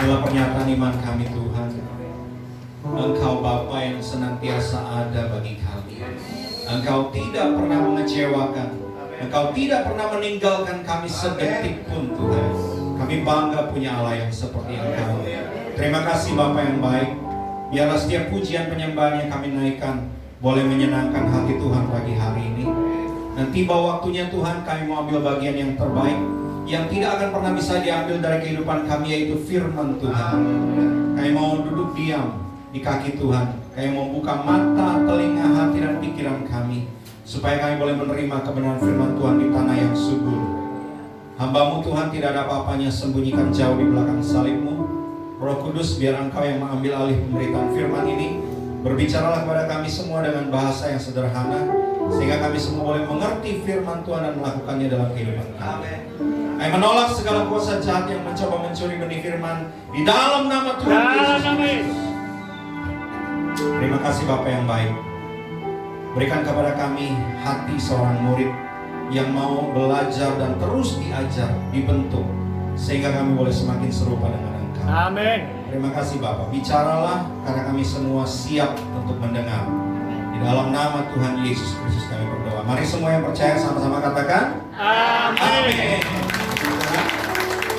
Inilah pernyataan iman kami Tuhan. Engkau Bapa yang senantiasa ada bagi kami. Engkau tidak pernah mengecewakan. Engkau tidak pernah meninggalkan kami sedetik pun Tuhan. Kami bangga punya Allah yang seperti Engkau. Terima kasih Bapa yang baik. Biarlah setiap pujian penyembahan yang kami naikkan boleh menyenangkan hati Tuhan pagi hari ini. Dan tiba waktunya Tuhan kami mau ambil bagian yang terbaik, yang tidak akan pernah bisa diambil dari kehidupan kami, yaitu firman Tuhan. Kami mau duduk diam di kaki Tuhan. Kami mau buka mata, telinga, hati dan pikiran kami, supaya kami boleh menerima kebenaran firman Tuhan di tanah yang subur. Hamba-Mu Tuhan tidak ada apa-apanya sembunyikan jauh di belakang salib-Mu. Roh Kudus, biar Engkau yang mengambil alih pemberitaan firman ini. Berbicaralah kepada kami semua dengan bahasa yang sederhana, sehingga kami semua boleh mengerti firman Tuhan dan melakukannya dalam kehidupan kami. Kami menolak segala kuasa jahat yang mencoba mencuri benih firman di dalam nama Tuhan Yesus. Terima kasih Bapa yang baik. Berikan kepada kami hati seorang murid yang mau belajar dan terus diajar, dibentuk, sehingga kami boleh semakin serupa dengan Engkau. Amin. Terima kasih Bapak. Bicaralah karena kami semua siap untuk mendengar. Di dalam nama Tuhan Yesus Kristus kami berdoa. Mari semua yang percaya sama-sama katakan Amin.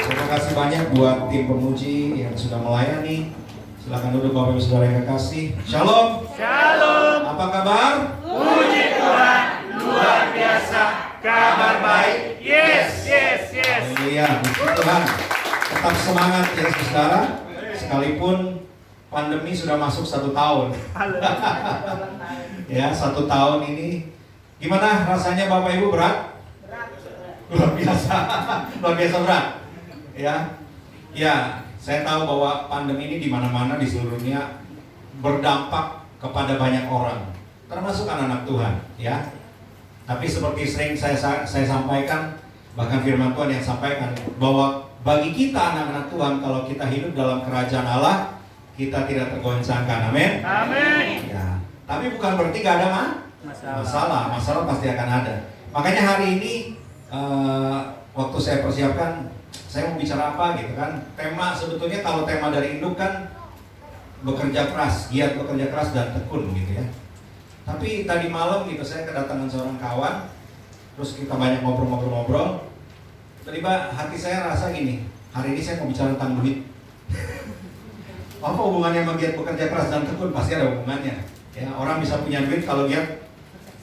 Terima kasih banyak buat tim pemuji yang sudah melayani. Silakan duduk Bapak Ibu Saudara yang kekasih. Shalom. Shalom. Apa kabar? Puji Tuhan, luar biasa, kabar baik. Yes. Haleluya. Puji Tuhan. Tetap semangat ya saudara. Sekalipun pandemi sudah masuk 1 tahun. Ya, 1 tahun ini gimana rasanya Bapak Ibu, berat? Luar biasa. Luar biasa berat. Ya, saya tahu bahwa pandemi ini di mana-mana di seluruh dunia berdampak kepada banyak orang, termasuk anak-anak Tuhan, ya. Tapi seperti sering saya sampaikan, bahkan firman Tuhan yang sampaikan bahwa bagi kita anak-anak Tuhan, kalau kita hidup dalam kerajaan Allah, kita tidak tergoncangkan. Amin. Amin. Ya, tapi bukan berarti gak ada masalah pasti akan ada. Makanya hari ini waktu saya persiapkan, saya mau bicara apa gitu kan. Tema sebetulnya, kalau tema dari Induk kan bekerja keras, giat bekerja keras dan tekun gitu ya. Tapi tadi malam gitu saya kedatangan seorang kawan, terus kita banyak ngobrol-ngobrol. Tiba-tiba hati saya rasa gini, hari ini saya mau bicara tentang duit. Apa hubungannya sama giat bekerja keras dan tekun? Pasti ada hubungannya. Ya, orang bisa punya duit kalau giat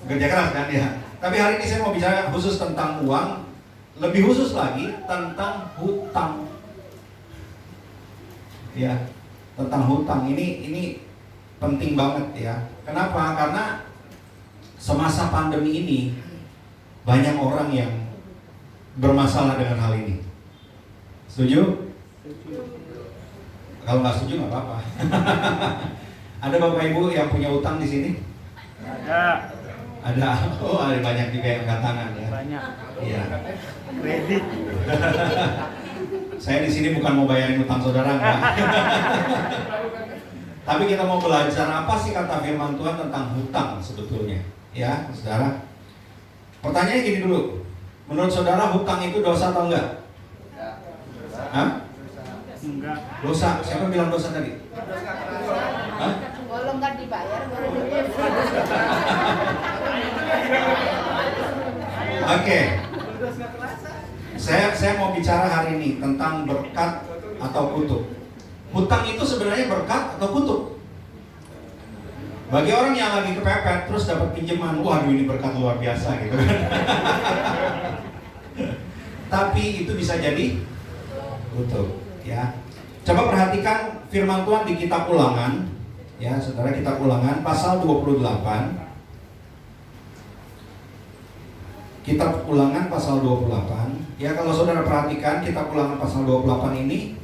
bekerja keras kan ya. Tapi hari ini saya mau bicara khusus tentang uang, lebih khusus lagi tentang hutang. Ya, tentang hutang ini penting banget ya. Kenapa? Karena semasa pandemi ini banyak orang yang bermasalah dengan hal ini. Setuju? Kalau nggak setuju nggak apa-apa. Ada Bapak Ibu yang punya utang di sini? Ada. Oh, ada banyak juga yang angkat tangan ya. Banyak. Iya. Kredit. Saya di sini bukan mau bayarin utang saudara enggak. Tapi kita mau belajar apa sih kata firman Tuhan tentang hutang sebetulnya, ya, saudara. Pertanyaannya gini dulu. Menurut saudara hutang itu dosa atau enggak? Hah? Enggak. Dosa. Siapa bilang dosa tadi? Hah? Kalau nggak dibayar baru dibayar. Oke. Saya mau bicara hari ini tentang berkat atau kutuk. Hutang itu sebenarnya berkat atau kutuk? Bagi orang yang lagi kepepet terus dapat pinjaman, waduh ini berkat luar biasa gitu kan. Tapi itu bisa jadi kutuk, ya. Coba perhatikan firman Tuhan di kitab Ulangan, ya, saudara, kitab Ulangan pasal 28. Kitab Ulangan pasal 28. Ya, kalau saudara perhatikan kitab Ulangan pasal 28 ini,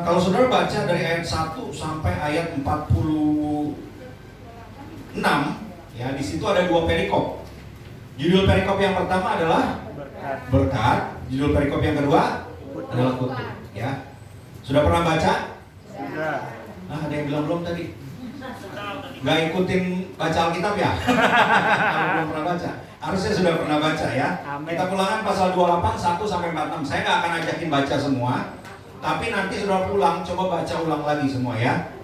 kalau saudara baca dari ayat 1 sampai ayat 46, ya, di situ ada 2 perikop. Judul perikop yang pertama adalah berkat. Judul perikop yang kedua adalah kutuk, ya. Sudah pernah baca? Sudah. Nah, ada yang bilang belum tadi. Gak ikutin baca Alkitab ya? Kalau belum pernah baca, harusnya sudah pernah baca ya. Amin. Kita Ulangan pasal 28 1 sampai 46. Saya nggak akan ajakin baca semua, Tapi nanti saudara pulang, coba baca ulang lagi semua ya.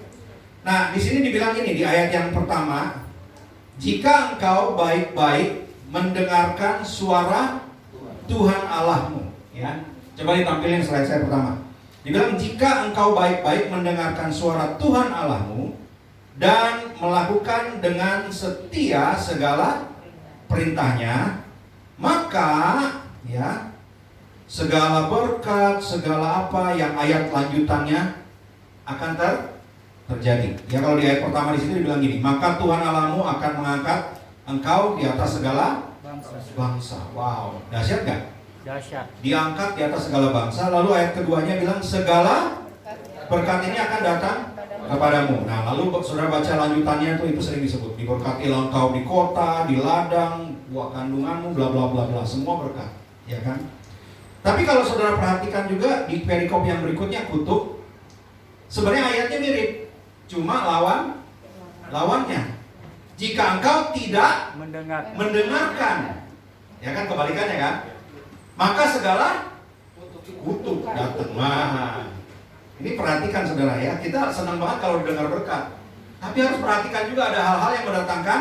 Nah, di sini dibilang ini di ayat yang pertama, jika engkau baik-baik mendengarkan suara Tuhan Allahmu, ya. Coba ditampilin slide saya pertama. Dibilang jika engkau baik-baik mendengarkan suara Tuhan Allahmu dan melakukan dengan setia segala perintahnya, maka ya segala berkat, segala apa yang ayat lanjutannya akan terjadi. Ya, kalau di ayat pertama di situ dibilang gini, maka Tuhan Allahmu akan mengangkat engkau di atas segala bangsa. Wow, dahsyat gak? Dahsyat. Diangkat di atas segala bangsa. Lalu ayat keduanya bilang segala berkat ini akan datang kepadamu. Nah, lalu saudara baca lanjutannya tuh, itu sering disebut, diberkatilah engkau di kota, di ladang, buah kandunganmu, bla bla bla bla, semua berkat, ya kan? Tapi kalau saudara perhatikan juga di perikop yang berikutnya, kutuk, sebenarnya ayatnya mirip, cuma lawannya. Jika engkau tidak mendengarkan, ya kan, kebalikannya kan? Maka segala kutuk datang. Nah, ini perhatikan saudara ya, kita senang banget kalau dengar berkat, tapi harus perhatikan juga ada hal-hal yang mendatangkan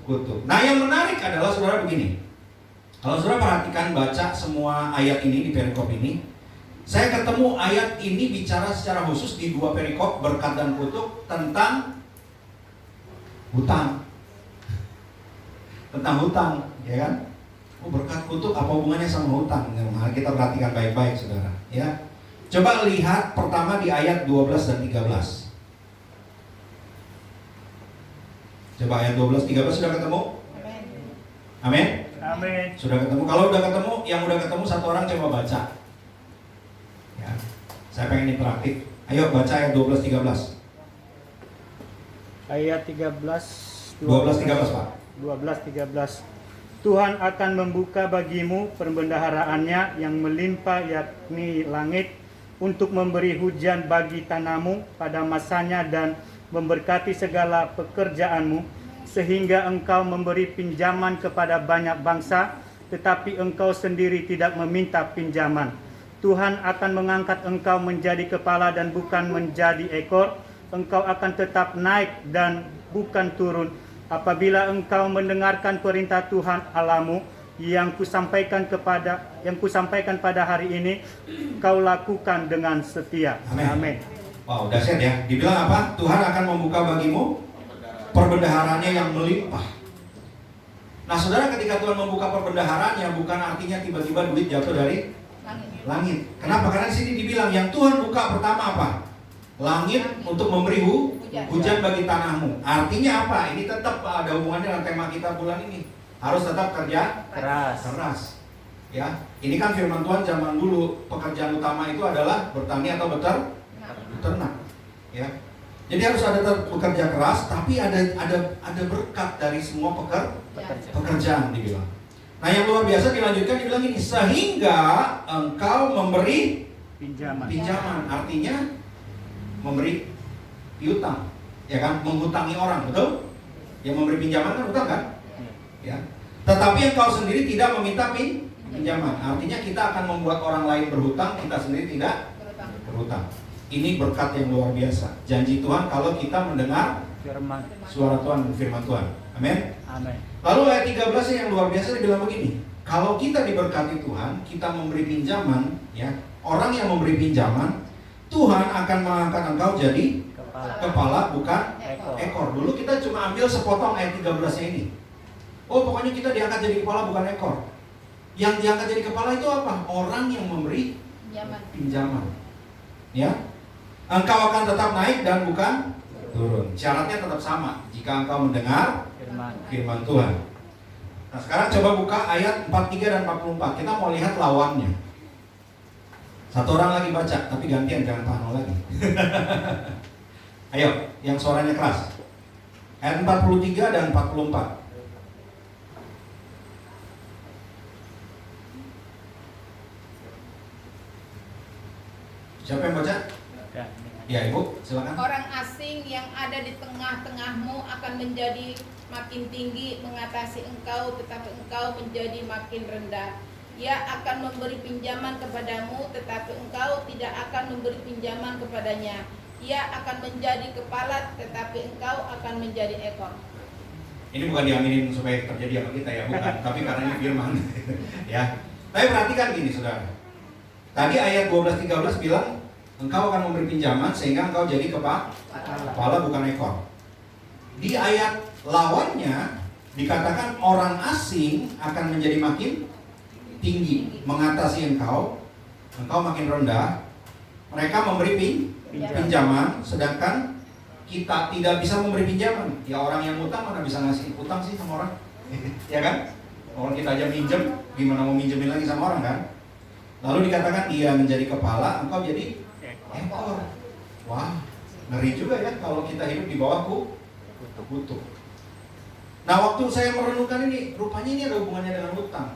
kutuk. Nah, yang menarik adalah saudara begini. Kalau saudara perhatikan baca semua ayat ini di perikop ini, saya ketemu ayat ini bicara secara khusus di dua perikop, berkat dan kutuk, tentang hutang. Tentang hutang, ya kan? Oh, berkat kutuk apa hubungannya sama hutang? Nah, kita perhatikan baik-baik saudara, ya. Coba lihat pertama di ayat 12 dan 13. Coba ayat 12 13 sudah ketemu? Amin. Amin. Sudah ketemu. Kalau udah ketemu, yang udah ketemu satu orang coba baca. Ya. Saya pengen interaktif. Ayo baca ayat 12 13. Ayat 13 12 13, Pak. 12 13. Tuhan akan membuka bagimu perbendaharaannya yang melimpah, yakni langit, untuk memberi hujan bagi tanahmu pada masanya dan memberkati segala pekerjaanmu, sehingga engkau memberi pinjaman kepada banyak bangsa, tetapi engkau sendiri tidak meminta pinjaman. Tuhan akan mengangkat engkau menjadi kepala dan bukan menjadi ekor. Engkau akan tetap naik dan bukan turun, apabila engkau mendengarkan perintah Tuhan Allahmu yang kusampaikan pada hari ini, kau lakukan dengan setia. Amin. Wow, dahsyat ya. Dibilang apa? Tuhan akan membuka bagimu perbendaharanya yang melimpah. Nah, saudara, ketika Tuhan membuka perbendaharanya, bukan artinya tiba-tiba duit jatuh dari langit. Kenapa? Karena di sini dibilang yang Tuhan buka pertama apa? Langit untuk memberi hujan bagi tanahmu. Artinya apa? Ini tetap ada hubungannya dengan tema kita bulan ini. Harus tetap kerja keras. Ya, ini kan firman Tuhan zaman dulu, pekerjaan utama itu adalah bertani atau beternak. Ya, jadi harus ada bekerja keras, tapi ada berkat dari semua pekerjaan dibilang. Nah, yang luar biasa dilanjutkan, dibilang ini, sehingga engkau memberi pinjaman. Artinya memberi piutang, ya kan, menghutangi orang, betul? Yang memberi pinjaman kan hutang kan? Ya. Tetapi engkau sendiri tidak meminta pinjaman. Artinya kita akan membuat orang lain berhutang, kita sendiri tidak berhutang. Ini berkat yang luar biasa. Janji Tuhan kalau kita mendengar suara Tuhan dan firman Tuhan. Amin. Lalu ayat 13 yang luar biasa dibilang begini. Kalau kita diberkati Tuhan, kita memberi pinjaman, ya. Orang yang memberi pinjaman, Tuhan akan mengangkat engkau jadi kepala bukan ekor. Dulu kita cuma ambil sepotong ayat 13-nya ini. Oh, pokoknya kita diangkat jadi kepala bukan ekor. Yang diangkat jadi kepala itu apa? Orang yang memberi pinjaman. Ya. Engkau akan tetap naik dan bukan turun. Syaratnya tetap sama. Jika engkau mendengar firman Tuhan. Nah, sekarang coba buka ayat 43 dan 44. Kita mau lihat lawannya. Satu orang lagi baca, tapi gantian, jangan Pak Noh lagi. Ayo, yang suaranya keras. Ayat 43 dan 44. Siapa yang baca? Ya, Ibu, silakan. Orang asing yang ada di tengah-tengahmu akan menjadi makin tinggi mengatasi engkau, tetapi engkau menjadi makin rendah. ia akan memberi pinjaman kepadamu, tetapi engkau tidak akan memberi pinjaman kepadanya. Ia akan menjadi kepala, tetapi engkau akan menjadi ekor. Ini bukan diaminin supaya terjadi apa kita ya, bukan. Tapi karena ini firman. Ya. Tapi perhatikan gini saudara. Tadi ayat 12-13 bilang, engkau akan memberi pinjaman sehingga engkau jadi kepala bukan ekor. Di ayat lawannya dikatakan orang asing akan menjadi makin tinggi, mengatasi engkau makin rendah. Mereka memberi pinjaman, sedangkan kita tidak bisa memberi pinjaman. Ya orang yang utang mana bisa ngasih utang sih sama orang? Ya kan? Orang kita aja minjem, gimana mau minjemin lagi sama orang kan? Lalu dikatakan dia menjadi kepala, engkau jadi ekor. Wah, ngeri juga ya kalau kita hidup di bawah kutuk. Nah, waktu saya merenungkan ini, rupanya ini ada hubungannya dengan hutang.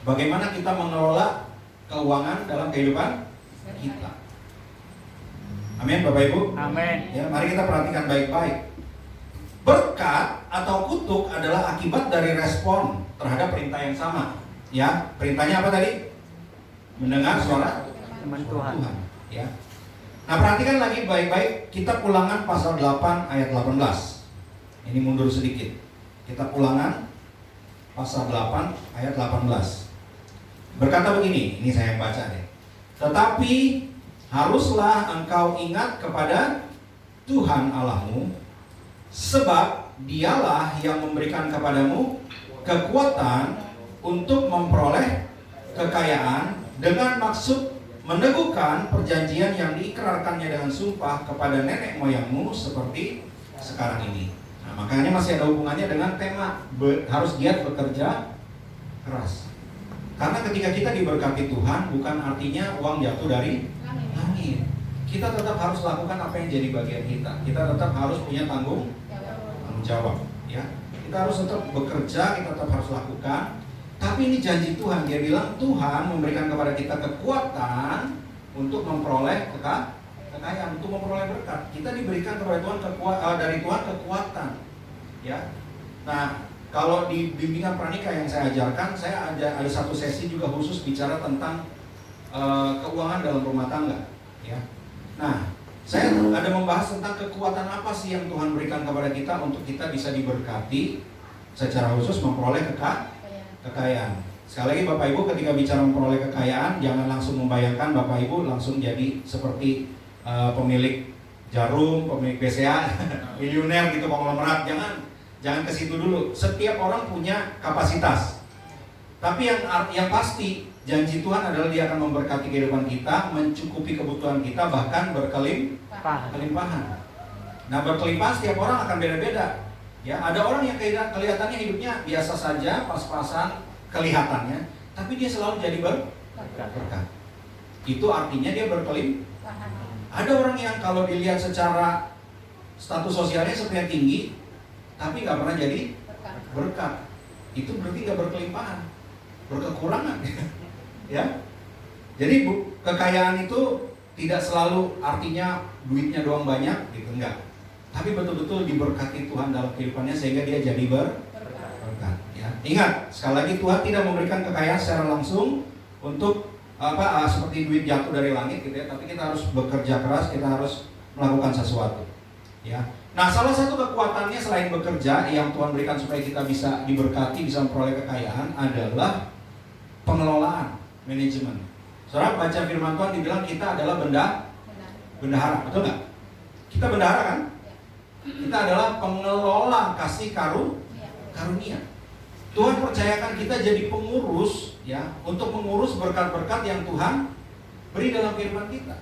Bagaimana kita mengelola keuangan dalam kehidupan kita. Amin, Bapak Ibu. Amin. Ya, mari kita perhatikan baik-baik. Berkat atau kutuk adalah akibat dari respon terhadap perintah yang sama. Ya, perintahnya apa tadi? Mendengar suara Tuhan. Ya. Nah, perhatikan lagi baik-baik. Kita Ulangan pasal 8 ayat 18. Ini mundur sedikit. Kita Ulangan pasal 8 ayat 18. Berkata begini, ini saya yang baca deh. Tetapi haruslah engkau ingat kepada Tuhan Allahmu, sebab dialah yang memberikan kepadamu kekuatan untuk memperoleh kekayaan dengan maksud meneguhkan perjanjian yang diikrarkannya dengan sumpah kepada nenek moyangmu seperti sekarang ini. Nah, makanya masih ada hubungannya dengan tema harus giat bekerja keras. Karena ketika kita diberkati Tuhan, bukan artinya uang jatuh dari langit. Kita tetap harus lakukan apa yang jadi bagian kita. Kita tetap harus punya tanggung jawab. Ya, kita harus tetap bekerja, kita tetap harus lakukan. Tapi ini janji Tuhan. Dia bilang Tuhan memberikan kepada kita kekuatan untuk memperoleh kekayaan, untuk memperoleh berkat. Kita diberikan kepada Tuhan dari Tuhan kekuatan. Ya. Nah, kalau di bimbingan pranikah yang saya ajarkan, saya ada satu sesi juga khusus bicara tentang keuangan dalam rumah tangga. Ya. Nah, saya ada membahas tentang kekuatan apa sih yang Tuhan berikan kepada kita untuk kita bisa diberkati secara khusus memperoleh kekayaan. Sekali lagi Bapak Ibu, ketika bicara memperoleh kekayaan, jangan langsung membayangkan Bapak Ibu langsung jadi seperti pemilik Jarum, pemilik BCA, miliuner gitu, konglomerat. Jangan ke situ dulu. Setiap orang punya kapasitas. Tapi yang pasti janji Tuhan adalah Dia akan memberkati kehidupan kita, mencukupi kebutuhan kita, bahkan berkelimpahan. Nah, berkelimpahan setiap orang akan beda-beda. Ya, ada orang yang kelihatannya hidupnya biasa saja, pas-pasan kelihatannya, tapi dia selalu jadi berkat. Itu artinya dia berkelimpahan. Ada orang yang kalau dilihat secara status sosialnya sepertinya tinggi, tapi nggak pernah jadi berkat. Itu berarti nggak berkelimpahan, berkekurangan. Ya, jadi kekayaan itu tidak selalu artinya duitnya doang banyak, gitu enggak. Tapi betul-betul diberkati Tuhan dalam kehidupannya sehingga dia jadi berkat. Ya. Ingat, sekali lagi Tuhan tidak memberikan kekayaan secara langsung untuk seperti duit jatuh dari langit gitu ya. Tapi kita harus bekerja keras, kita harus melakukan sesuatu. Ya. Nah, salah satu kekuatannya selain bekerja yang Tuhan berikan supaya kita bisa diberkati, bisa memperoleh kekayaan adalah pengelolaan, manajemen. Saudara baca firman Tuhan dibilang kita adalah bendahara, betul nggak? Kita bendahara kan? Kita adalah pengelola kasih karunia. Tuhan percayakan kita jadi pengurus ya, untuk mengurus berkat-berkat yang Tuhan beri dalam kehidupan kita.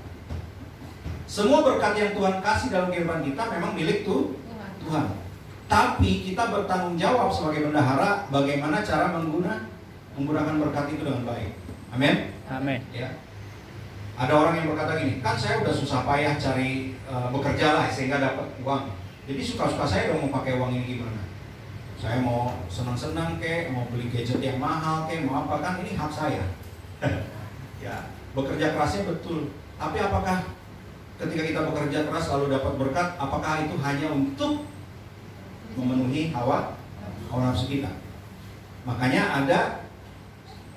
Semua berkat yang Tuhan kasih dalam kehidupan kita memang milik Tuhan. Tapi kita bertanggung jawab sebagai bendahara bagaimana cara menggunakan berkat itu dengan baik. Amin. Amin. Ya. Ada orang yang berkata gini, kan saya udah susah payah cari bekerja lah sehingga dapat uang. Jadi suka-suka saya dong mau pakai uang ini gimana? Saya mau senang-senang kek, mau beli gadget yang mahal kek, mau apa, kan ini hak saya. Ya, bekerja kerasnya betul. Tapi apakah ketika kita bekerja keras lalu dapat berkat, apakah itu hanya untuk memenuhi hawa nafsu kita? Makanya ada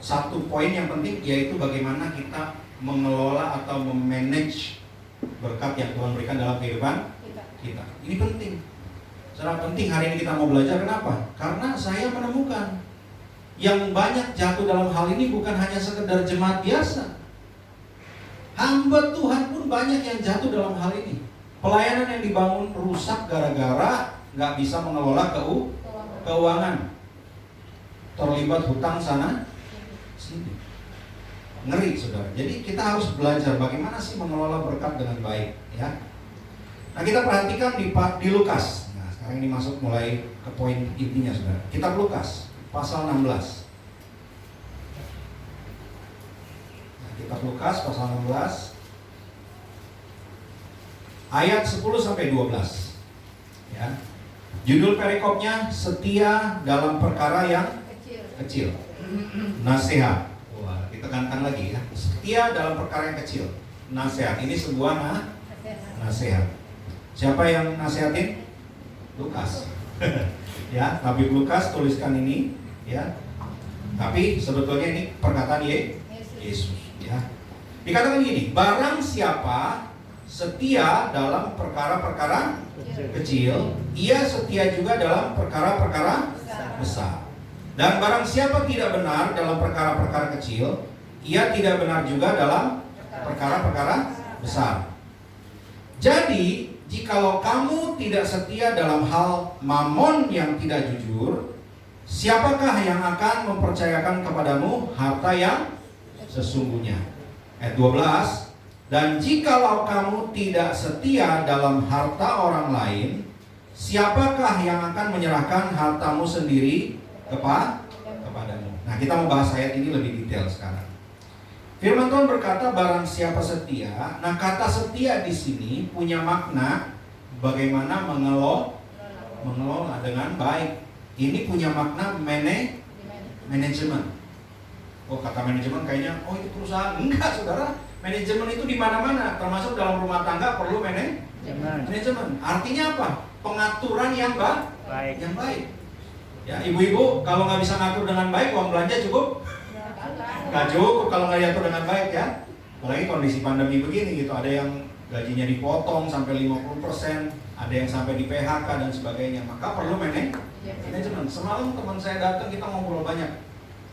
satu poin yang penting, yaitu bagaimana kita mengelola atau memanage berkat yang Tuhan berikan dalam kehidupan kita. Ini penting. Sangat penting hari ini kita mau belajar. Kenapa? Karena saya menemukan yang banyak jatuh dalam hal ini bukan hanya sekedar jemaat biasa. Hamba Tuhan pun banyak yang jatuh dalam hal ini. Pelayanan yang dibangun rusak gara-gara nggak bisa mengelola keuangan. Terlibat hutang sana sini. Ngeri, saudara. Jadi kita harus belajar bagaimana sih mengelola berkat dengan baik, ya. Nah, kita perhatikan di Lukas. Nah, sekarang ini masuk mulai ke poin intinya, saudara. Kitab Lukas pasal 16. Nah, kitab Lukas pasal 16 ayat 10 sampai 12. Ya. Judul perikopnya setia dalam perkara yang kecil. Nasihat. Wah, ditekankan lagi ya. Setia dalam perkara yang kecil. Nasihat. Ini sebuah nasihat. Siapa yang nasihatin? Lukas. Ya, Nabi Lukas tuliskan ini, ya. Tapi sebetulnya ini perkataan Yesus, ya. Dikatakan gini, barang siapa setia dalam perkara-perkara kecil, ia setia juga dalam perkara-perkara besar. Dan barang siapa tidak benar dalam perkara-perkara kecil, ia tidak benar juga dalam perkara-perkara besar. Jadi, jikalau kamu tidak setia dalam hal mamon yang tidak jujur, siapakah yang akan mempercayakan kepadamu harta yang sesungguhnya? Ayat 12. Dan jikalau kamu tidak setia dalam harta orang lain, siapakah yang akan menyerahkan hartamu sendiri kepadamu? Nah, kita mau bahas ayat ini lebih detail sekarang. Firman Tuhan berkata, barang siapa setia. Nah, kata setia di sini punya makna bagaimana mengelola dengan baik. Ini punya makna manajemen. Oh, kata manajemen kayaknya, oh itu perusahaan. Enggak, saudara. Manajemen itu di mana-mana, termasuk dalam rumah tangga perlu manajemen. Artinya apa? Pengaturan yang baik. Yang baik. Ya, ibu-ibu kalau nggak bisa ngatur dengan baik, uang belanja cukup? Nggak cukup kalau nggak diatur dengan baik, ya. Apalagi kondisi pandemi begini gitu, ada yang gajinya dipotong sampai 50%, ada yang sampai di PHK dan sebagainya. Maka perlu manajemen. Semalam teman saya datang, kita ngobrol banyak.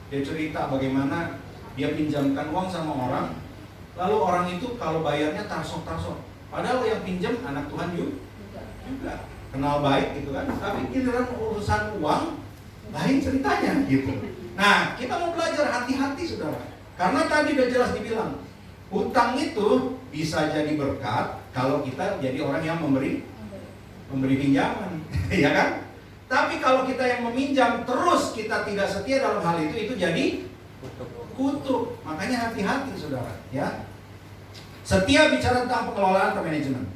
Dia cerita bagaimana dia pinjamkan uang sama orang, lalu orang itu kalau bayarnya tarsok. Padahal yang pinjam anak Tuhan juga kenal baik gitu kan. Tapi giliran urusan uang lain ceritanya gitu. Nah, kita mau belajar hati-hati, saudara. Karena tadi udah jelas dibilang, hutang itu bisa jadi berkat kalau kita jadi orang yang memberi pinjaman, ya kan? Tapi kalau kita yang meminjam terus kita tidak setia dalam hal itu jadi kutuk. Makanya hati-hati, saudara, ya. Setia bicara tentang pengelolaan atau manajemen.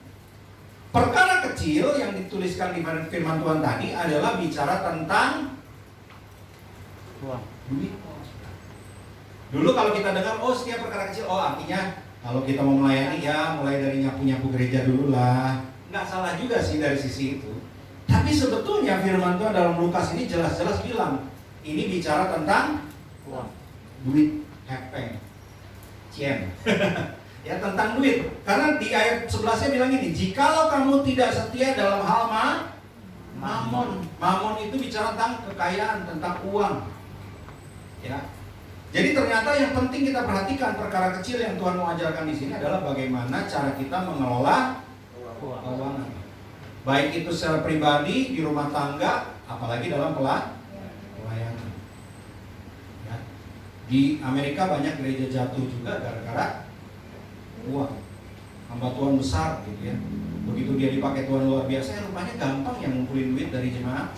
Perkara kecil yang dituliskan di firman Tuhan tadi adalah bicara tentang duit. Dulu kalau kita dengar, oh setiap perkara kecil, oh artinya kalau kita mau melayani ya mulai dari nyapu-nyapu gereja dulu lah. Nggak salah juga sih dari sisi itu. Tapi sebetulnya firman Tuhan dalam Lukas ini jelas-jelas bilang, ini bicara tentang duit, hepeng, cien. Ya, tentang duit. Karena di ayat 11-nya bilang ini, jikalau kamu tidak setia dalam hal mamon. Mamon itu bicara tentang kekayaan, tentang uang. Ya. Jadi ternyata yang penting kita perhatikan perkara kecil yang Tuhan mau ajarkan di sini adalah bagaimana cara kita mengelola keuangan. Baik itu secara pribadi, di rumah tangga, apalagi dalam pelayanan. Ya. Di Amerika banyak gereja jatuh juga gara-gara uang. Hamba Tuhan besar gitu ya. Begitu dia dipakai Tuhan luar biasa, rupanya gampang yang ngumpulin duit dari jemaat.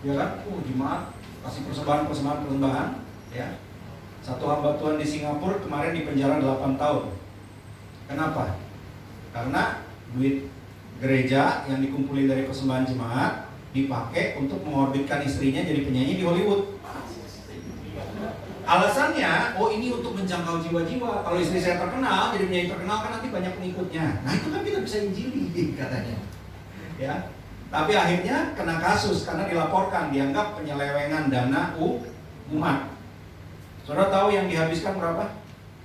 Ya kan? Jemaat kasih persembahan, ya. Satu hamba Tuhan di Singapura kemarin dipenjara 8 tahun. Kenapa? Karena duit gereja yang dikumpulin dari persembahan jemaat dipakai untuk mengorbitkan istrinya jadi penyanyi di Hollywood. Alasannya, oh ini untuk menjangkau jiwa-jiwa. Kalau istri saya terkenal, jadi penyanyi terkenal kan nanti banyak pengikutnya. Nah itu kan kita bisa injili katanya. Ya, tapi akhirnya kena kasus karena dilaporkan dianggap penyelewengan dana umat. Saudara tahu yang dihabiskan berapa?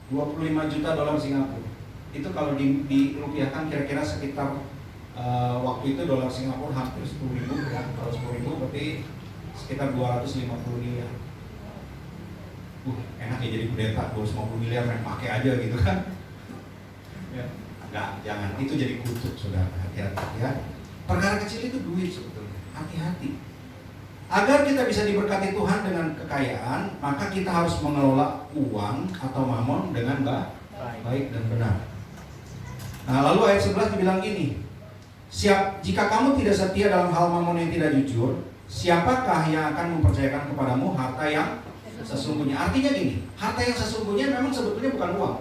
25 juta dolar Singapura. Itu kalau dirupiahkan kira-kira sekitar waktu itu dolar Singapura hampir 10.000 ya. Kalau 10.000 berarti sekitar 250 miliar. Enak ya jadi pendeta, 250 miliar main pakai aja gitu kan. Ya. Enggak, jangan, itu jadi kutub saudara, hati-hati ya. Perkara kecil itu duit sebetulnya, hati-hati. Agar kita bisa diberkati Tuhan dengan kekayaan, maka kita harus mengelola uang atau mamon dengan baik dan benar. Nah, lalu ayat 11 dibilang gini, jika kamu tidak setia dalam hal mamon yang tidak jujur, siapakah yang akan mempercayakan kepadamu harta yang sesungguhnya? Artinya gini, harta yang sesungguhnya memang sebetulnya bukan uang.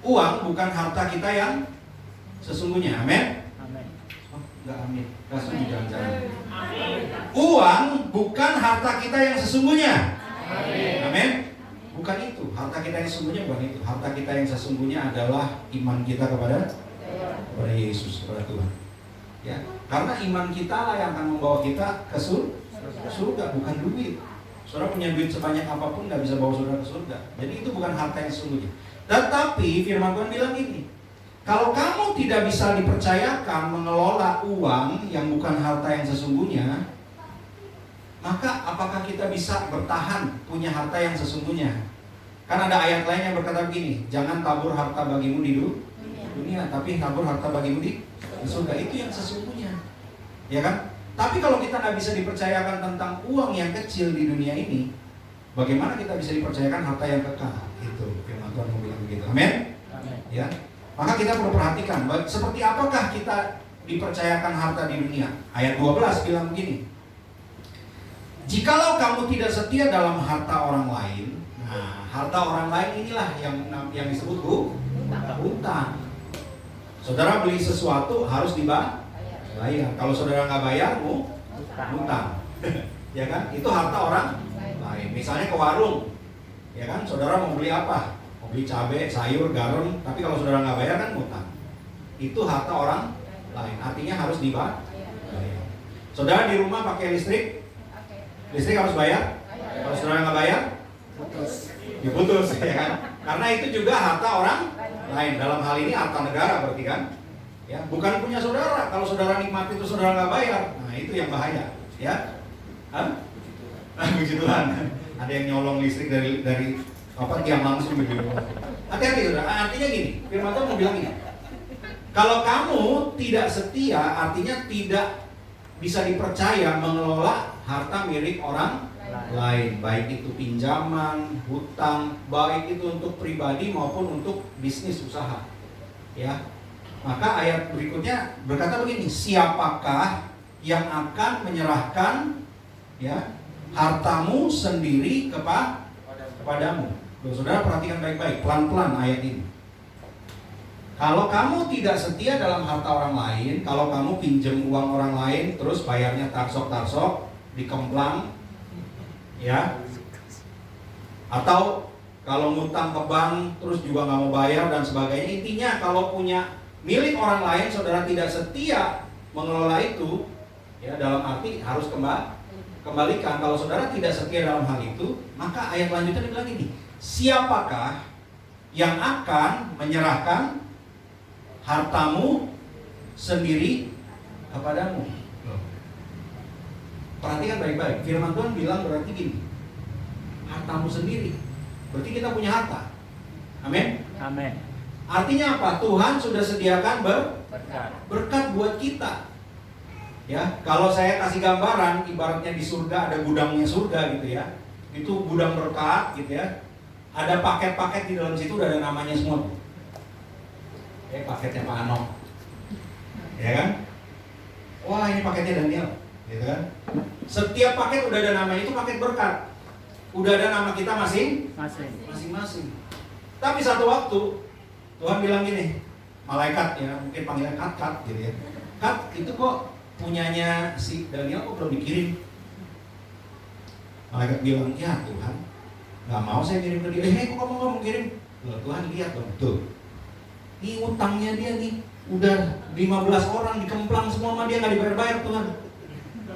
Uang bukan harta kita yang sesungguhnya, amin? Oh, enggak amin, enggak setuju jangan-jangan. Uang bukan harta kita yang sesungguhnya, amin? Bukan itu, harta kita yang sesungguhnya bukan itu. Harta kita yang sesungguhnya adalah iman kita kepada Yesus, kepada Tuhan. Ya, karena iman kita lah yang akan membawa kita ke surga, bukan duit. Saudara punya duit sebanyak apapun nggak bisa bawa saudara ke surga. Jadi itu bukan harta yang sesungguhnya. Tetapi firman Tuhan bilang ini, kalau kamu tidak bisa dipercayakan mengelola uang yang bukan harta yang sesungguhnya, maka apakah kita bisa bertahan punya harta yang sesungguhnya? Kan ada ayat lain yang berkata begini, jangan tabur harta bagimu di dunia, tapi tabur harta bagimu di surga. Itu yang sesungguhnya, ya kan? Tapi kalau kita nggak bisa dipercayakan tentang uang yang kecil di dunia ini, bagaimana kita bisa dipercayakan harta yang kekal? Itu firman Tuhan mau bilang begitu. Amin. Ya. Maka kita perlu perhatikan seperti apakah kita dipercayakan harta di dunia. Ayat 12 bilang begini, jikalau kamu tidak setia dalam harta orang lain, nah harta orang lain inilah yang disebut hutang. Saudara beli sesuatu harus dibayar. Kalau saudara nggak bayar, hutang. Ya kan? Itu harta orang lain. Misalnya ke warung, ya kan? Saudara mau beli apa? Mau beli cabai, sayur, garam. Tapi kalau saudara nggak bayar kan hutang. Itu harta orang lain. Artinya harus dibayar. Saudara di rumah pakai listrik, listrik harus bayar. Kalau saudara nggak bayar, diputus, ya kan? Karena itu juga harta orang lain. Dalam hal ini harta negara berarti kan? Ya, bukan punya saudara. Kalau saudara nikmati itu saudara nggak bayar, nah itu yang bahaya, ya. Puji Tuhan. Ada yang nyolong listrik dari tiang langsung begitu. Hati-hati saudara. Artinya gini, firman Tuhan mau bilang gini. Kalau kamu tidak setia, artinya tidak bisa dipercaya mengelola harta milik orang lain, baik itu pinjaman, hutang, baik itu untuk pribadi maupun untuk bisnis usaha, ya. Maka ayat berikutnya berkata begini, siapakah yang akan menyerahkan ya hartamu sendiri kepadamu? Loh, saudara perhatikan baik-baik, pelan-pelan ayat ini. Kalau kamu tidak setia dalam harta orang lain, kalau kamu pinjam uang orang lain terus bayarnya tarsok-tarsok, dikemplang, ya, atau kalau ngutang ke bank terus juga nggak mau bayar dan sebagainya. Intinya kalau punya milik orang lain, saudara tidak setia mengelola itu, ya dalam arti harus kembalikan. Kalau saudara tidak setia dalam hal itu, maka ayat lanjutnya dibilang ini, siapakah yang akan menyerahkan hartamu sendiri kepadamu? Perhatikan baik-baik, firman Tuhan bilang berarti gini, hartamu sendiri, berarti kita punya harta. Amin. Amin. Artinya apa? Tuhan sudah sediakan berkat buat kita. Ya, kalau saya kasih gambaran, ibaratnya di surga ada gudangnya surga gitu ya. Itu gudang berkat gitu ya. Ada paket-paket di dalam situ udah ada namanya semua. Paketnya Pak Anok. Ya kan? Wah, ini paketnya Daniel, gitu kan? Setiap paket udah ada namanya, itu paket berkat. Udah ada nama kita masing-masing. Tapi satu waktu Tuhan bilang gini, malaikat ya, mungkin panggilan Kat gitu ya. Kat, itu kok punyanya si Daniel kok belum dikirim? Malaikat bilang, ya Tuhan, nggak mau saya kirim ke dia. Kok kamu nggak mau kirim? Loh, Tuhan lihat dong, tuh. Ini utangnya dia nih, udah 15 orang dikemplang semua sama dia nggak dibayar-bayar Tuhan.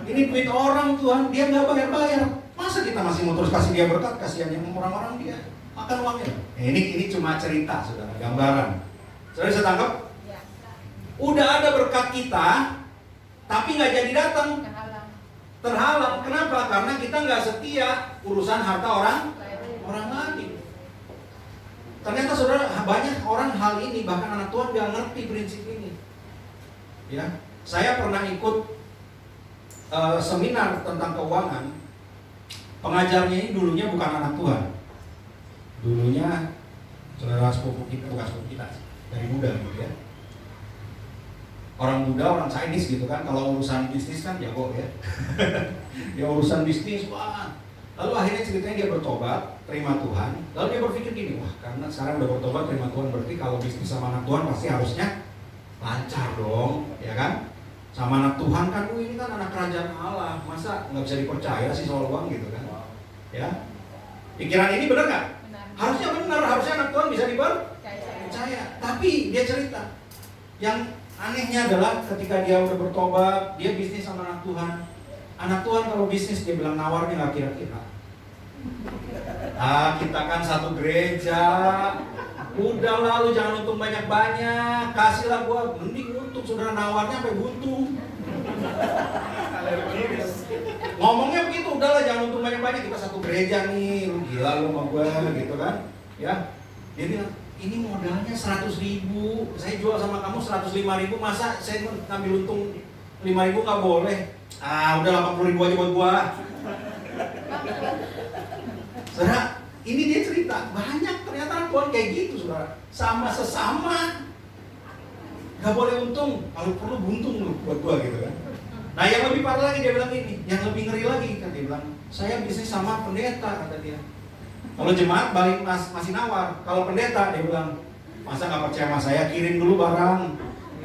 Ini duit orang Tuhan, dia nggak bayar-bayar. Masa Masa kita masih mau terus kasih dia berkat, kasihan yang orang-orang dia makan uangnya. Ini cuma cerita, saudara, gambaran. Saudara bisa tangkap? Ya. Udah ada berkat kita, tapi nggak jadi datang. Terhalang. Kenapa? Karena kita nggak setia urusan harta orang lain. Ternyata saudara, banyak orang hal ini, bahkan anak Tuhan nggak ngerti prinsip ini. Ya, saya pernah ikut seminar tentang keuangan. Pengajarnya ini dulunya bukan anak Tuhan. Dulunya saudara sepupu kita, bukan sepupu kita, dari Buddha gitu ya. Orang Buddha, orang Chinese gitu kan, kalau urusan bisnis kan jago ya. Dia urusan bisnis, wah. Lalu akhirnya ceritanya dia bertobat, terima Tuhan. Lalu dia berpikir gini, wah karena sekarang udah bertobat, terima Tuhan, berarti kalau bisnis sama anak Tuhan pasti harusnya lancar dong, ya kan? Sama anak Tuhan kan, ini kan anak kerajaan Allah, masa nggak bisa dipercaya sih soal uang gitu kan? Ya, pikiran ini benar nggak? Harusnya benar, harusnya anak Tuhan bisa dipercaya. Tapi dia cerita, yang anehnya adalah ketika dia udah bertobat, dia bisnis sama anak Tuhan. Anak Tuhan kalau bisnis dia bilang nawarnya nggak kira-kira. Kita kan satu gereja, udah lalu jangan untung banyak-banyak, kasihlah gua, mending untung, saudara nawarnya sampai buntung. Ngomongnya begitu, udahlah jangan untung banyak-banyak, kita satu gereja nih, lu gila lu sama gua gitu kan. Ya, dia bilang, ini modalnya 100.000, saya jual sama kamu 105.000, masa saya ngambil untung 5.000 nggak boleh? Udah 80.000 aja buat gua. Saudara, ini dia cerita, banyak ternyata anak Tuhan kayak gitu, saudara. Sama sesama, nggak boleh untung, kalau perlu buntung lu buat gua gitu kan. Nah yang lebih parah lagi dia bilang ini, yang lebih ngeri lagi kan dia bilang, saya bisnis sama pendeta kata dia. Kalau jemaat balik masih nawar, kalau pendeta dia bilang, masa nggak percaya sama saya, kirim dulu barang,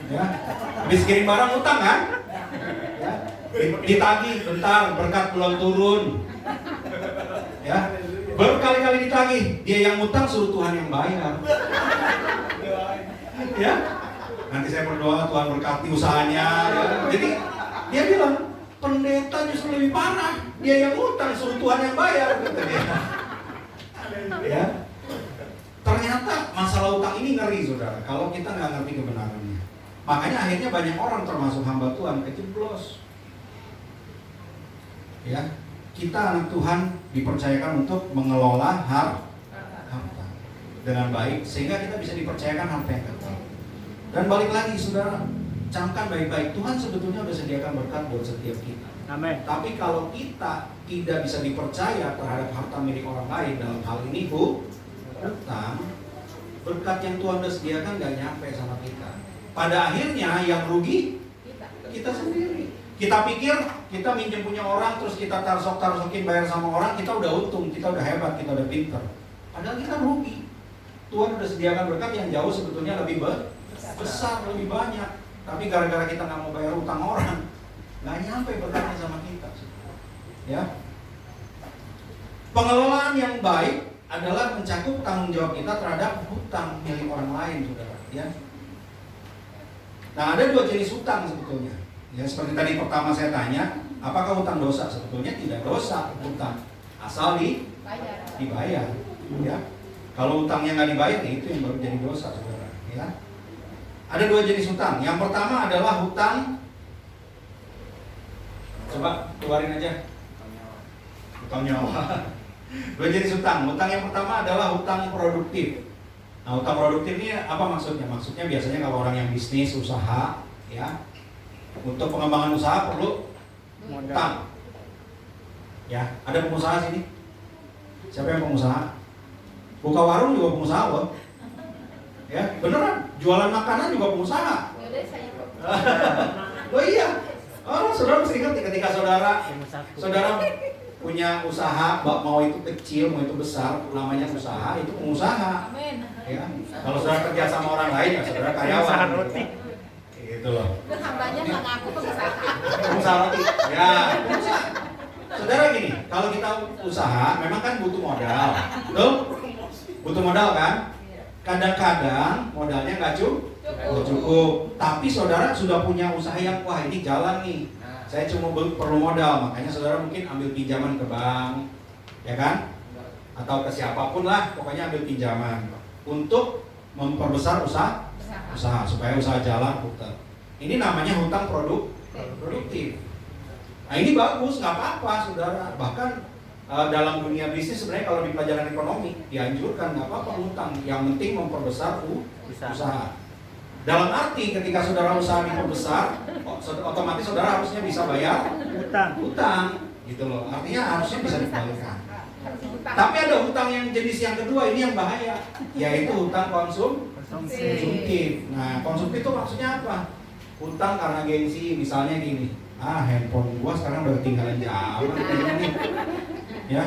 ya. Habis kirim barang utang kan, ya. Ditagih, bentar berkat belum turun, ya. Berkali-kali ditagih, dia yang utang suruh Tuhan yang bayar, ya. Nanti saya berdoa Tuhan berkati usahanya, ya. Jadi dia bilang pendeta justru lebih parah, dia yang utang suruh Tuhan yang bayar, kata dia. Ya, ternyata masalah utang ini ngeri saudara, kalau kita nggak ngerti kebenarannya. Makanya akhirnya banyak orang termasuk hamba Tuhan kejeblos. Ya, kita anak Tuhan dipercayakan untuk mengelola harta dengan baik sehingga kita bisa dipercayakan harta yang kekal. Dan balik lagi saudara, camkan baik-baik, Tuhan sebetulnya sudah sediakan berkat buat setiap kita. Amin. Tapi kalau kita tidak bisa dipercaya terhadap harta milik orang lain, dalam hal ini hutang, berkat yang Tuhan sudah sediakan gak nyampe sama kita. Pada akhirnya yang rugi kita sendiri. Kita pikir kita minjem punya orang, terus kita tarsok-tarsokin bayar sama orang, kita udah untung, kita udah hebat, kita udah pinter. Padahal kita rugi. Tuhan sudah sediakan berkat yang jauh sebetulnya lebih besar, lebih banyak. Tapi gara-gara kita nggak mau bayar utang orang, nggak nyampe berkatnya sama kita. Ya, pengelolaan yang baik adalah mencakup tanggung jawab kita terhadap hutang milik orang lain, saudara. Ya. Nah, ada dua jenis hutang sebetulnya. Ya, seperti tadi pertama saya tanya, apakah hutang dosa? Sebetulnya tidak dosa hutang, asal dibayar. Ya, kalau hutangnya nggak dibayar, itu yang baru jadi dosa, saudara. Ya. Ada dua jenis hutang. Yang pertama adalah hutang, coba keluarin aja, hutang nyawa. Dua jenis hutang. Hutang yang pertama adalah hutang produktif. Nah, hutang produktif ini apa maksudnya? Maksudnya biasanya kalau orang yang bisnis, usaha, ya, untuk pengembangan usaha perlu hutang. Ya, ada pengusaha sini. Siapa yang pengusaha? Buka warung juga pengusaha loh. Ya, beneran. Jualan makanan juga pengusaha. Oh iya. Oh, saudara mesti ngerti ketika saudara punya usaha, mau itu kecil, mau itu besar, namanya usaha, itu pengusaha. Amin. Ya. Kalau saudara kerja sama orang lain, ya saudara karyawan. Gitu loh. Terus hambanya mengaku pengusaha. Pengusaha roti. Ya, pengusaha. Saudara gini, kalau kita usaha, memang kan butuh modal. Betul? Butuh modal kan? Kadang-kadang modalnya nggak cukup. Tapi saudara sudah punya usaha yang, wah ini jalan nih. Saya cuma perlu modal, makanya saudara mungkin ambil pinjaman ke bank, ya kan? Atau ke siapapun lah, pokoknya ambil pinjaman untuk memperbesar usaha supaya usaha jalan putar. Ini namanya hutang produktif. Nah ini bagus, nggak apa-apa saudara. Bahkan dalam dunia bisnis sebenarnya kalau di pelajaran ekonomi dianjurkan nggak apa-apa hutang. Yang penting memperbesar usaha. Dalam arti ketika saudara usaha diperbesar, otomatis saudara harusnya bisa bayar hutang, gitu loh. Artinya harusnya bisa dikembalikan. Tapi ada hutang yang jenis yang kedua, ini yang bahaya, yaitu hutang konsumtif. Nah, konsumtif itu maksudnya apa? Hutang karena gengsi, misalnya gini, handphone gua sekarang udah ketinggalan zaman ini. Ya,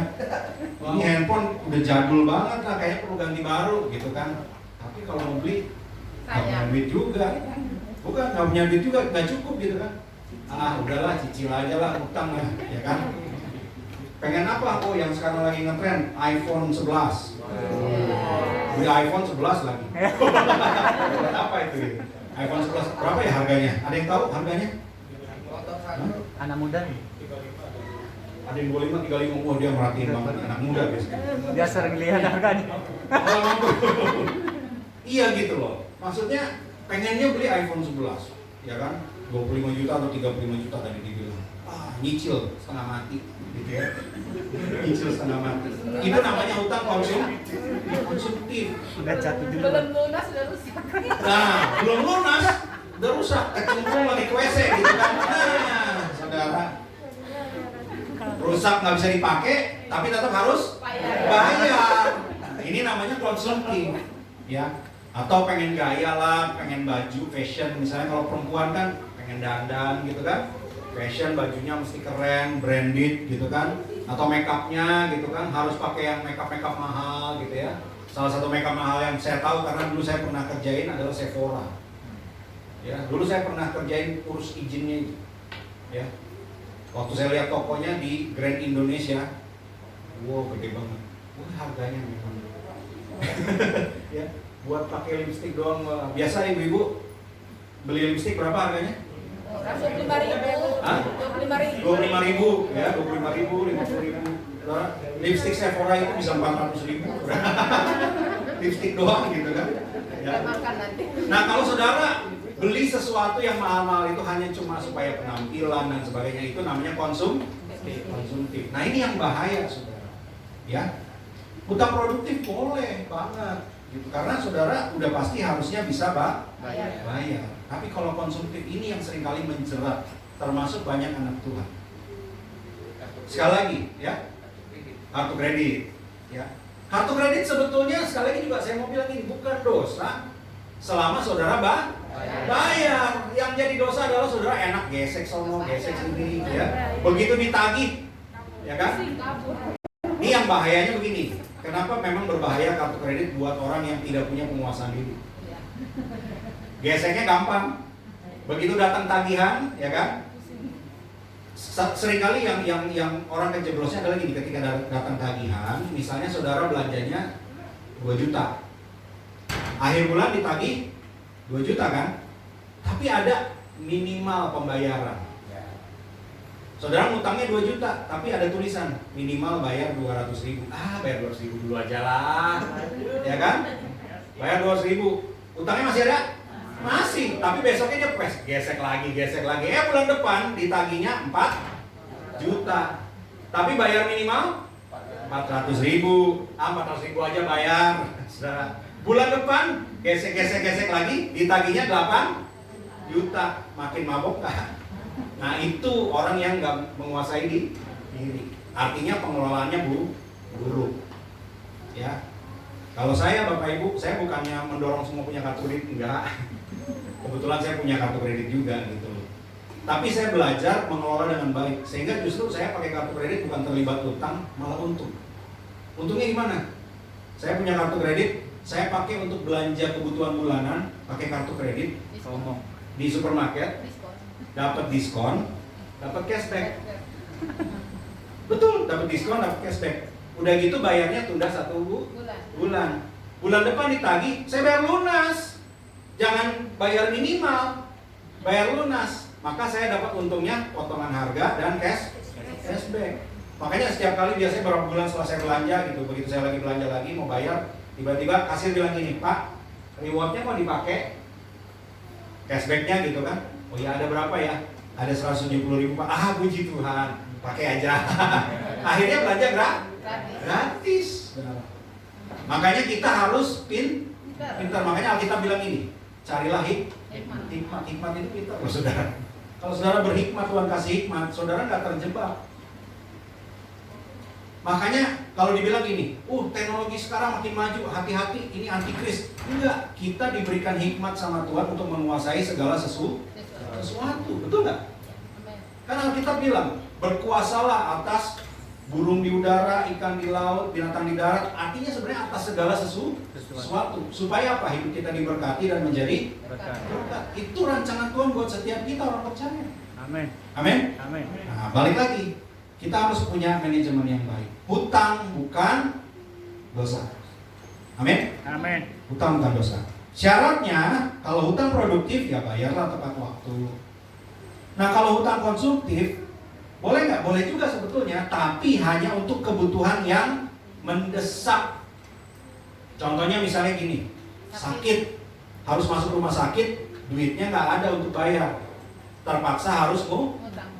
ini handphone udah jadul banget lah, kayaknya perlu ganti baru gitu kan. Tapi kalau mau beli, nggak punya duit juga. Bukan, nggak punya duit juga, nggak cukup gitu kan. Udahlah, cicil aja lah, hutang lah, ya kan. Pengen apa? Oh, yang sekarang lagi ngetren iPhone 11. Beli iPhone 11 lagi. Apa itu? iPhone 11 berapa ya harganya? Ada yang tahu harganya? Anak muda nih. Ada yang 25, 35. Wah, dia merhatiin banget anak muda biasanya. Dia sering lihat harganya. Iya gitu loh. Maksudnya pengennya beli iPhone 11, ya kan? 25 juta atau 35 juta tadi dibilang. Nyicil setengah mati gitu ya. Nyicil setengah mati. Itu namanya hutang konsumtif. Udah jatuh dulu. Belum lunas udah rusak. Nah, belum lunas udah rusak, kecemplung lagi ke WC gitu kan. Nah, saudara, rusak nggak bisa dipakai, tapi tetap harus bayar. Ini namanya konsumtif, ya. Atau pengen gaya lah, pengen baju fashion. Misalnya kalau perempuan kan pengen dandan gitu kan, fashion bajunya mesti keren, branded gitu kan. Atau makeupnya gitu kan, harus pakai yang makeup mahal gitu ya. Salah satu makeup mahal yang saya tahu karena dulu saya pernah kerjain adalah Sephora. Ya, dulu saya pernah kerjain urus izinnya itu. Ya. Waktu saya lihat tokonya di Grand Indonesia, wow gede banget. Wah harganya memang. Ya, buat pakai lipstik doang. Biasa ibu-ibu beli lipstik berapa harganya? 25.000. Hah? 25.000 ya, 25.000, 50.000. Lipstik Sephora itu bisa 400.000. Lipstik doang gitu kan. Ya. Nah kalau saudara beli sesuatu yang mahal-mahal itu hanya cuma supaya penampilan dan sebagainya, itu namanya konsumtif. Nah ini yang bahaya saudara. Ya, hutang produktif boleh banget gitu, karena saudara udah pasti harusnya bisa bayar. Tapi kalau konsumtif ini yang seringkali menjerat, termasuk banyak anak Tuhan. Sekali lagi, ya, kartu kredit. Ya, kartu kredit sebetulnya sekali lagi juga saya mau bilang ini bukan dosa selama saudara bayar. Yang jadi dosa adalah saudara enak gesek sono, gesek sini, ya. Begitu ditagih, ya kan? Ini yang bahayanya begini. Kenapa memang berbahaya kartu kredit buat orang yang tidak punya penguasaan diri? Geseknya gampang. Begitu datang tagihan, ya kan? Seringkali yang orang kejeblosnya adalah gini, ketika datang tagihan, misalnya saudara belanjanya 2 juta. Akhir bulan ditagih 2 juta kan? Tapi ada minimal pembayaran. Saudara ngutangnya 2 juta, tapi ada tulisan minimal bayar 200.000. Bayar 200.000 dulu aja lah. Ya kan? Bayar 200.000. Utangnya masih ada? Masih, tapi besoknya dia gesek lagi. Bulan depan ditagihnya 4 juta. Tapi bayar minimal 400.000. 400.000 aja bayar. Saudara. Bulan depan gesek lagi, ditagihnya 8 juta. Makin mabok kan? Nah itu orang yang nggak menguasai diri. Artinya pengelolaannya buruk. Ya. Kalau saya Bapak Ibu, saya bukannya mendorong semua punya kartu kredit, enggak. Kebetulan saya punya kartu kredit juga gitu. Tapi saya belajar mengelola dengan baik, sehingga justru saya pakai kartu kredit bukan terlibat utang, malah untung. Untungnya gimana? Saya punya kartu kredit, saya pakai untuk belanja kebutuhan bulanan, pakai kartu kredit di supermarket. Dapat diskon, dapat cashback. Betul, dapat diskon, dapat cashback. Udah gitu bayarnya tunda 1 bulan. Bulan depan ditagih, saya bayar lunas. Jangan bayar minimal, bayar lunas. Maka saya dapat untungnya potongan harga dan cashback. Makanya setiap kali biasanya beberapa bulan setelah saya belanja gitu, begitu saya lagi belanja lagi mau bayar, tiba-tiba kasir bilang gini, Pak, rewardnya kok dipakai cashbacknya gitu kan? Oh ya, ada berapa ya? Ada 170.000 Pak. Ah, puji Tuhan, pakai aja. Akhirnya belanja gratis. Makanya kita harus pintar. Makanya Alkitab bilang ini, carilah hikmat. Hikmat itu pintar loh saudara. Kalau saudara berhikmat, Tuhan kasih hikmat, saudara nggak terjebak. Makanya kalau dibilang gini, teknologi sekarang makin maju, hati-hati, ini antikris. Enggak, kita diberikan hikmat sama Tuhan untuk menguasai segala sesuatu. Betul nggak? Karena Alkitab bilang, berkuasalah atas burung di udara, ikan di laut, binatang di darat. Artinya sebenarnya atas segala sesuatu. Supaya apa? Hidup kita diberkati dan menjadi berkat. Itu rancangan Tuhan buat setiap kita orang percaya. Amin. Amin. Amin. Nah, balik lagi. Kita harus punya manajemen yang baik. Hutang bukan dosa. Amin. Amin. Hutang bukan dosa. Syaratnya, kalau hutang produktif ya bayarlah tepat waktu. Nah, kalau hutang konsumtif, boleh nggak? Boleh juga sebetulnya, tapi hanya untuk kebutuhan yang mendesak. Contohnya misalnya gini, sakit, harus masuk rumah sakit, duitnya nggak ada untuk bayar, terpaksa harus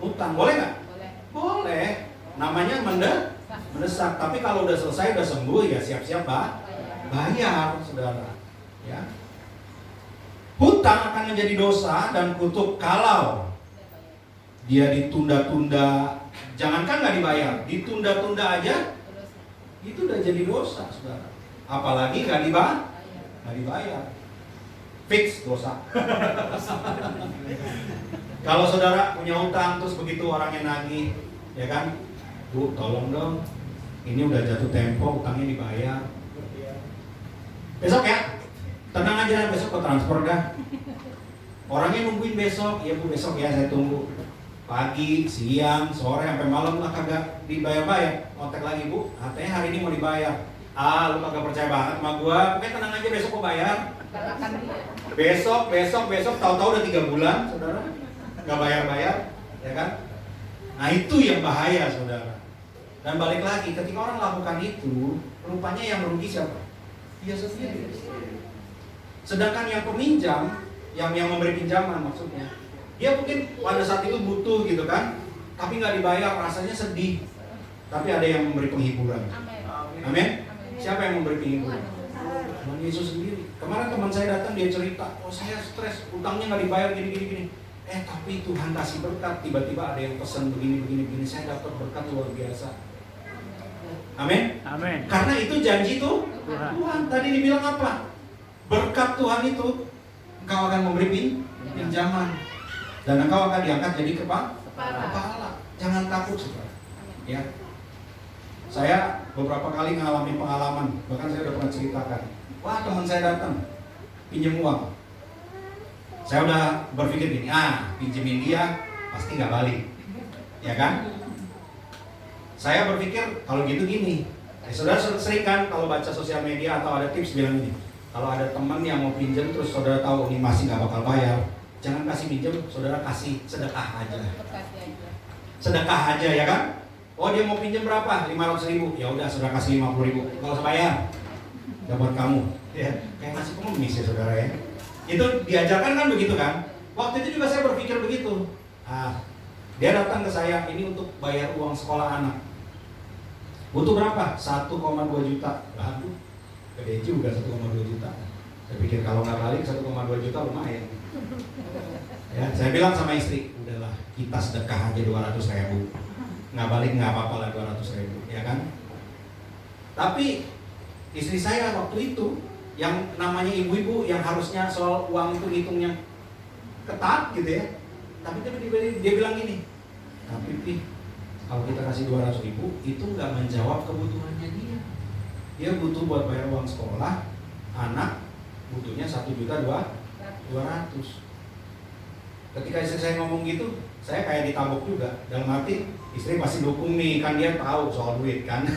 hutang. Boleh nggak? Boleh. Namanya mendesak. Tapi kalau udah selesai, udah sembuh, ya siap-siap bayar, saudara. Ya. Hutang akan menjadi dosa dan kutuk kalau dia ditunda-tunda. Jangankan nggak dibayar, ditunda-tunda aja, itu udah jadi dosa, saudara. Apalagi nggak dibayar, fix dosa. Kalau saudara punya hutang terus begitu orangnya nagih, ya kan, Bu, tolong dong, ini udah jatuh tempo, utangnya dibayar. Besok ya, tenang aja, besok kok transfer dah. Orangnya nungguin besok, ya Bu, besok ya saya tunggu. Pagi, siang, sore, sampai malam lah kagak dibayar-bayar. Kontak lagi, Bu, katanya hari ini mau dibayar. Lu kagak percaya banget sama gua. Pokoknya tenang aja, besok gua bayar. Besok, tahu-tahu udah 3 bulan, saudara, nggak bayar-bayar, ya kan? Nah itu yang bahaya, saudara. Dan balik lagi, ketika orang lakukan itu, rupanya yang rugi siapa? Dia sendiri. Sedangkan yang peminjam, yang memberi pinjaman maksudnya, dia mungkin pada saat itu butuh gitu kan, tapi nggak dibayar, rasanya sedih. Tapi ada yang memberi penghiburan. Amin. Siapa yang memberi penghiburan? Tuhan Yesus sendiri. Kemarin teman saya datang, dia cerita, saya stres, utangnya nggak dibayar gini. Tapi Tuhan kasih berkat. Tiba-tiba ada yang pesan begini. Saya dapat berkat luar biasa. Amin. Amin. Karena itu janji Tuhan. Tadi dibilang apa? Berkat Tuhan itu, engkau akan memberi pinjaman. Dan engkau akan diangkat jadi kepala. Jangan takut, saudara. Ya. Saya beberapa kali mengalami pengalaman, bahkan saya udah pernah ceritakan. Wah, teman saya datang, pinjam uang. Saya udah berpikir gini, pinjemin dia pasti nggak balik, ya kan? Saya berpikir kalau gitu gini. Saudara sering kan kalau baca sosial media atau ada tips bilang ini, kalau ada teman yang mau pinjam terus saudara tahu ini masih nggak bakal bayar, jangan kasih pinjam, saudara kasih sedekah aja. Sedekah aja, ya kan? Oh, dia mau pinjam berapa? 500.000. Ya udah, saudara kasih 50.000. Nggak usah bayar. Udah buat kamu. Ya, kayak ngasih pengemis ya, saudara ya. Itu diajarkan kan begitu kan? Waktu itu juga saya berpikir begitu. Dia datang ke saya, ini untuk bayar uang sekolah anak. Butuh berapa? 1,2 juta. Aduh, gede juga 1,2 juta. Saya pikir kalau nggak balik 1,2 juta lumayan. Ya, saya bilang sama istri, udahlah kita sedekah aja 200.000. Nggak balik nggak apa-apa lah 200.000, ya kan? Tapi istri saya waktu itu, yang namanya ibu-ibu yang harusnya soal uang itu hitungnya ketat gitu ya, tapi dia bilang gini, tapi kalau kita kasih 200.000 itu nggak menjawab kebutuhannya dia. Dia butuh buat bayar uang sekolah anak, butuhnya 1.200.000. Ketika istri saya ngomong gitu, saya kayak ditabok juga. Dalam arti istri pasti dukung nih, kan dia tahu soal duit kan.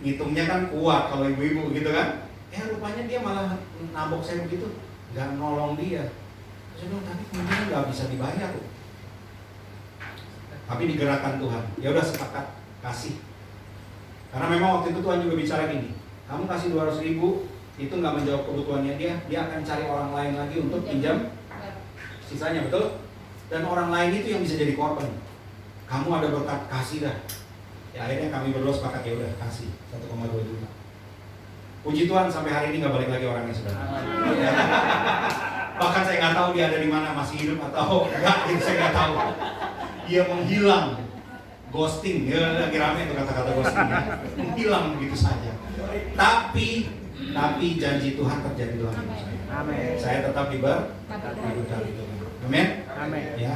Ngitungnya kan kuat kalau ibu-ibu gitu kan. Rupanya dia malah nabok saya begitu, nggak nolong dia. Saya bilang, tapi kemudian nggak bisa dibayar loh. Tapi digerakkan Tuhan. Ya udah sepakat kasih. Karena memang waktu itu Tuhan juga bicara gini, kamu kasih 200.000, itu nggak menjawab kebutuhannya dia akan cari orang lain lagi untuk pinjam sisanya, betul? Dan orang lain itu yang bisa jadi korban. Kamu ada berkat, kasih dah. Ya akhirnya kami berdua sepakat, ya udah kasih 1,2 juta. Puji Tuhan sampai hari ini nggak balik lagi orangnya, saudara. Ya. Bahkan saya nggak tahu dia ada di mana, masih hidup atau enggak, itu saya nggak tahu. Dia menghilang, ghosting, ya lagi rame itu kata-kata ghosting, ya. Menghilang begitu saja. Tapi janji Tuhan terjadi dalam hidup saya. Amin. Saya tetap diberkati Tuhan. Amin. Amin. Ya.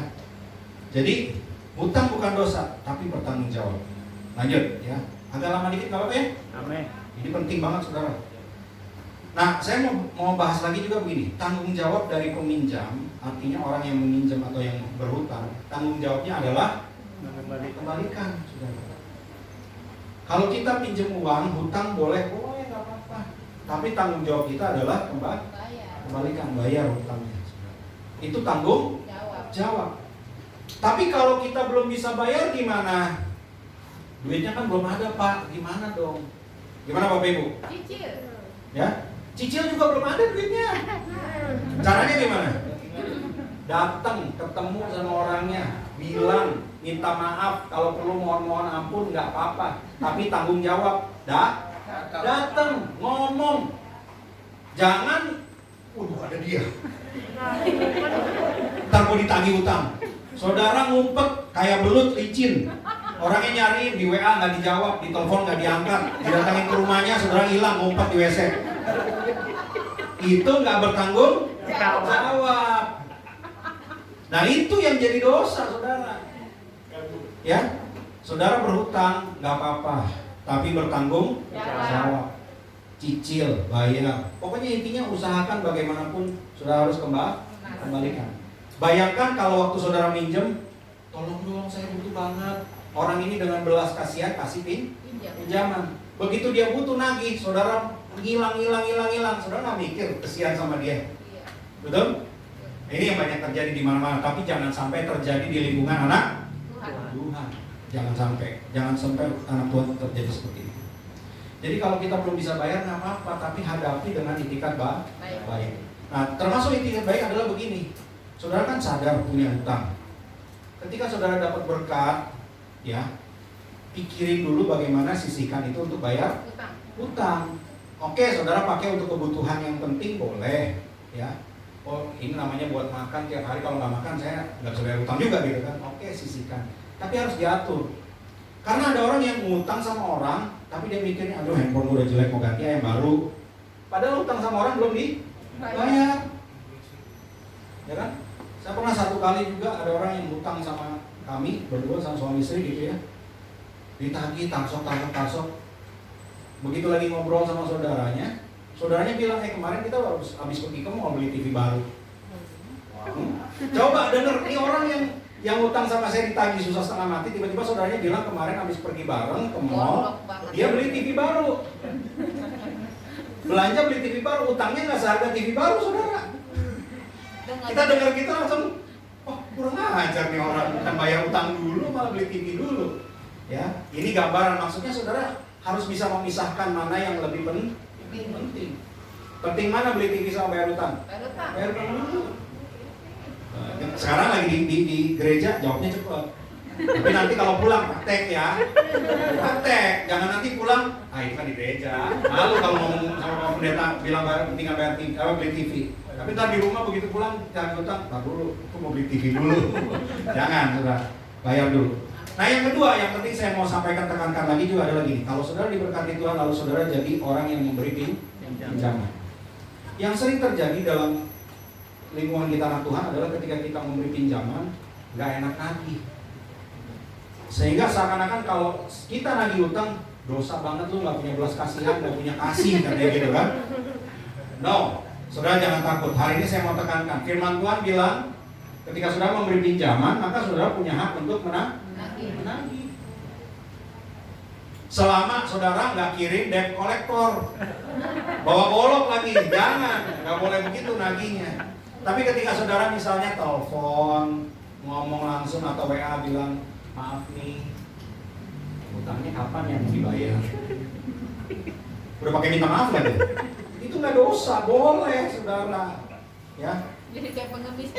Jadi hutang bukan dosa, tapi bertanggung jawab. Lanjut, ya. Agak lama dikit nggak apa-apa ya? Amin. Ini penting banget, saudara. Nah, saya mau bahas lagi juga begini. Tanggung jawab dari peminjam, artinya orang yang meminjam atau yang berhutang, tanggung jawabnya adalah kembalikan, saudara. Kalau kita pinjam uang, hutang boleh nggak apa-apa. Tapi tanggung jawab kita adalah kembalikan, bayar hutangnya. Itu tanggung jawab. Tapi kalau kita belum bisa bayar gimana? Duitnya kan belum ada, Pak. Gimana dong? Gimana Bapak Ibu? Cicil. Ya, cicil juga belum ada duitnya. Caranya gimana? Datang, ketemu sama orangnya, bilang, minta maaf, kalau perlu mohon ampun, nggak apa-apa. Tapi tanggung jawab. Datang, ngomong. Jangan, ada dia. Ntar mau ditagih utang. Saudara ngumpet kayak belut licin. Orangnya nyariin di WA nggak dijawab, di telepon nggak diangkat, didatangin ke rumahnya, saudara hilang ngumpet di WC. Itu nggak bertanggung jawab. Nah itu yang jadi dosa, saudara. Ya, saudara berhutang nggak apa-apa, tapi bertanggung jawab. Cicil, bayar. Pokoknya intinya usahakan bagaimanapun saudara harus kembalikan. Bayangkan kalau waktu saudara minjem, tolong dong saya butuh banget. Orang ini dengan belas kasihan kasih pinjaman. Begitu dia butuh nagih, saudara hilang. Saudara nggak mikir kasihan sama dia. Betul? Ini yang banyak terjadi di mana-mana. Tapi jangan sampai terjadi di lingkungan anak Tuhan. Jangan sampai anak Tuhan terjadi seperti itu. Jadi kalau kita belum bisa bayar nggak apa-apa, tapi hadapi dengan itikat baik. Nah, termasuk itikat baik adalah begini. Saudara kan sadar punya hutang. Ketika saudara dapat berkat, ya, pikirin dulu bagaimana sisihkan itu untuk bayar hutang. Oke, saudara pakai untuk kebutuhan yang penting boleh, ya. Oh, ini namanya buat makan tiap hari, kalau nggak makan saya nggak bisa bayar hutang juga gitu kan. Oke, sisihkan. Tapi harus diatur. Karena ada orang yang ngutang sama orang, tapi dia mikirnya, aduh handphone gue udah jelek mau ganti yang baru. Padahal hutang sama orang belum dibayar. Ya kan? Saya pernah satu kali juga ada orang yang hutang sama kami berdua sama suami istri gitu ya, ditagih taksok. Begitu lagi ngobrol sama saudaranya bilang, kemarin kita habis pergi ke mall beli TV baru. Coba denger, ini orang yang hutang sama saya ditagih susah setengah mati, tiba-tiba saudaranya bilang kemarin habis pergi bareng ke mall, dia beli TV baru. Belanja beli TV baru, utangnya nggak seharga TV baru, saudara. Kita dengar kita langsung, kurang ajar nih orang, bukan bayar utang dulu malah beli TV dulu. Ya, ini gambaran, maksudnya saudara harus bisa memisahkan mana yang lebih penting. Penting mana beli TV sama bayar utang? Bayar utang dulu. Sekarang lagi di gereja jawabnya cepat. Tapi nanti kalau pulang praktek ya, praktek. Jangan nanti pulang, itu kan di gereja. Malu kalau ngomong sama pendeta bilang penting bayar TV, beli TV. Tapi ntar di rumah begitu pulang jangan utang, dulu, aku mau beli TV dulu. Jangan, saudara, bayar dulu. Nah yang kedua, yang penting saya mau sampaikan, tekankan lagi juga adalah gini. Kalau saudara diberkati Tuhan, lalu saudara jadi orang yang memberi pinjaman. Yang sering terjadi dalam lingkungan kita anak Tuhan adalah ketika kita memberi pinjaman, nggak enak nagih. Sehingga seakan-akan kalau kita nagih utang, dosa banget lu, nggak punya belas kasihan, nggak punya kasih, katanya gitu kan. No. Saudara jangan takut, hari ini saya mau tekankan, firman Tuhan bilang, ketika saudara memberi pinjaman, maka saudara punya hak untuk menagih. Selama saudara nggak kirim debt collector, bawa golok lagi, jangan, nggak boleh begitu nagihnya. Tapi ketika saudara misalnya telepon, ngomong langsung atau WA bilang, maaf nih, Utangnya kapan yang dibayar? Udah pakai minta maaf lagi. Itu nggak dosa, boleh saudara. Ya, Jadi kayak pengemis.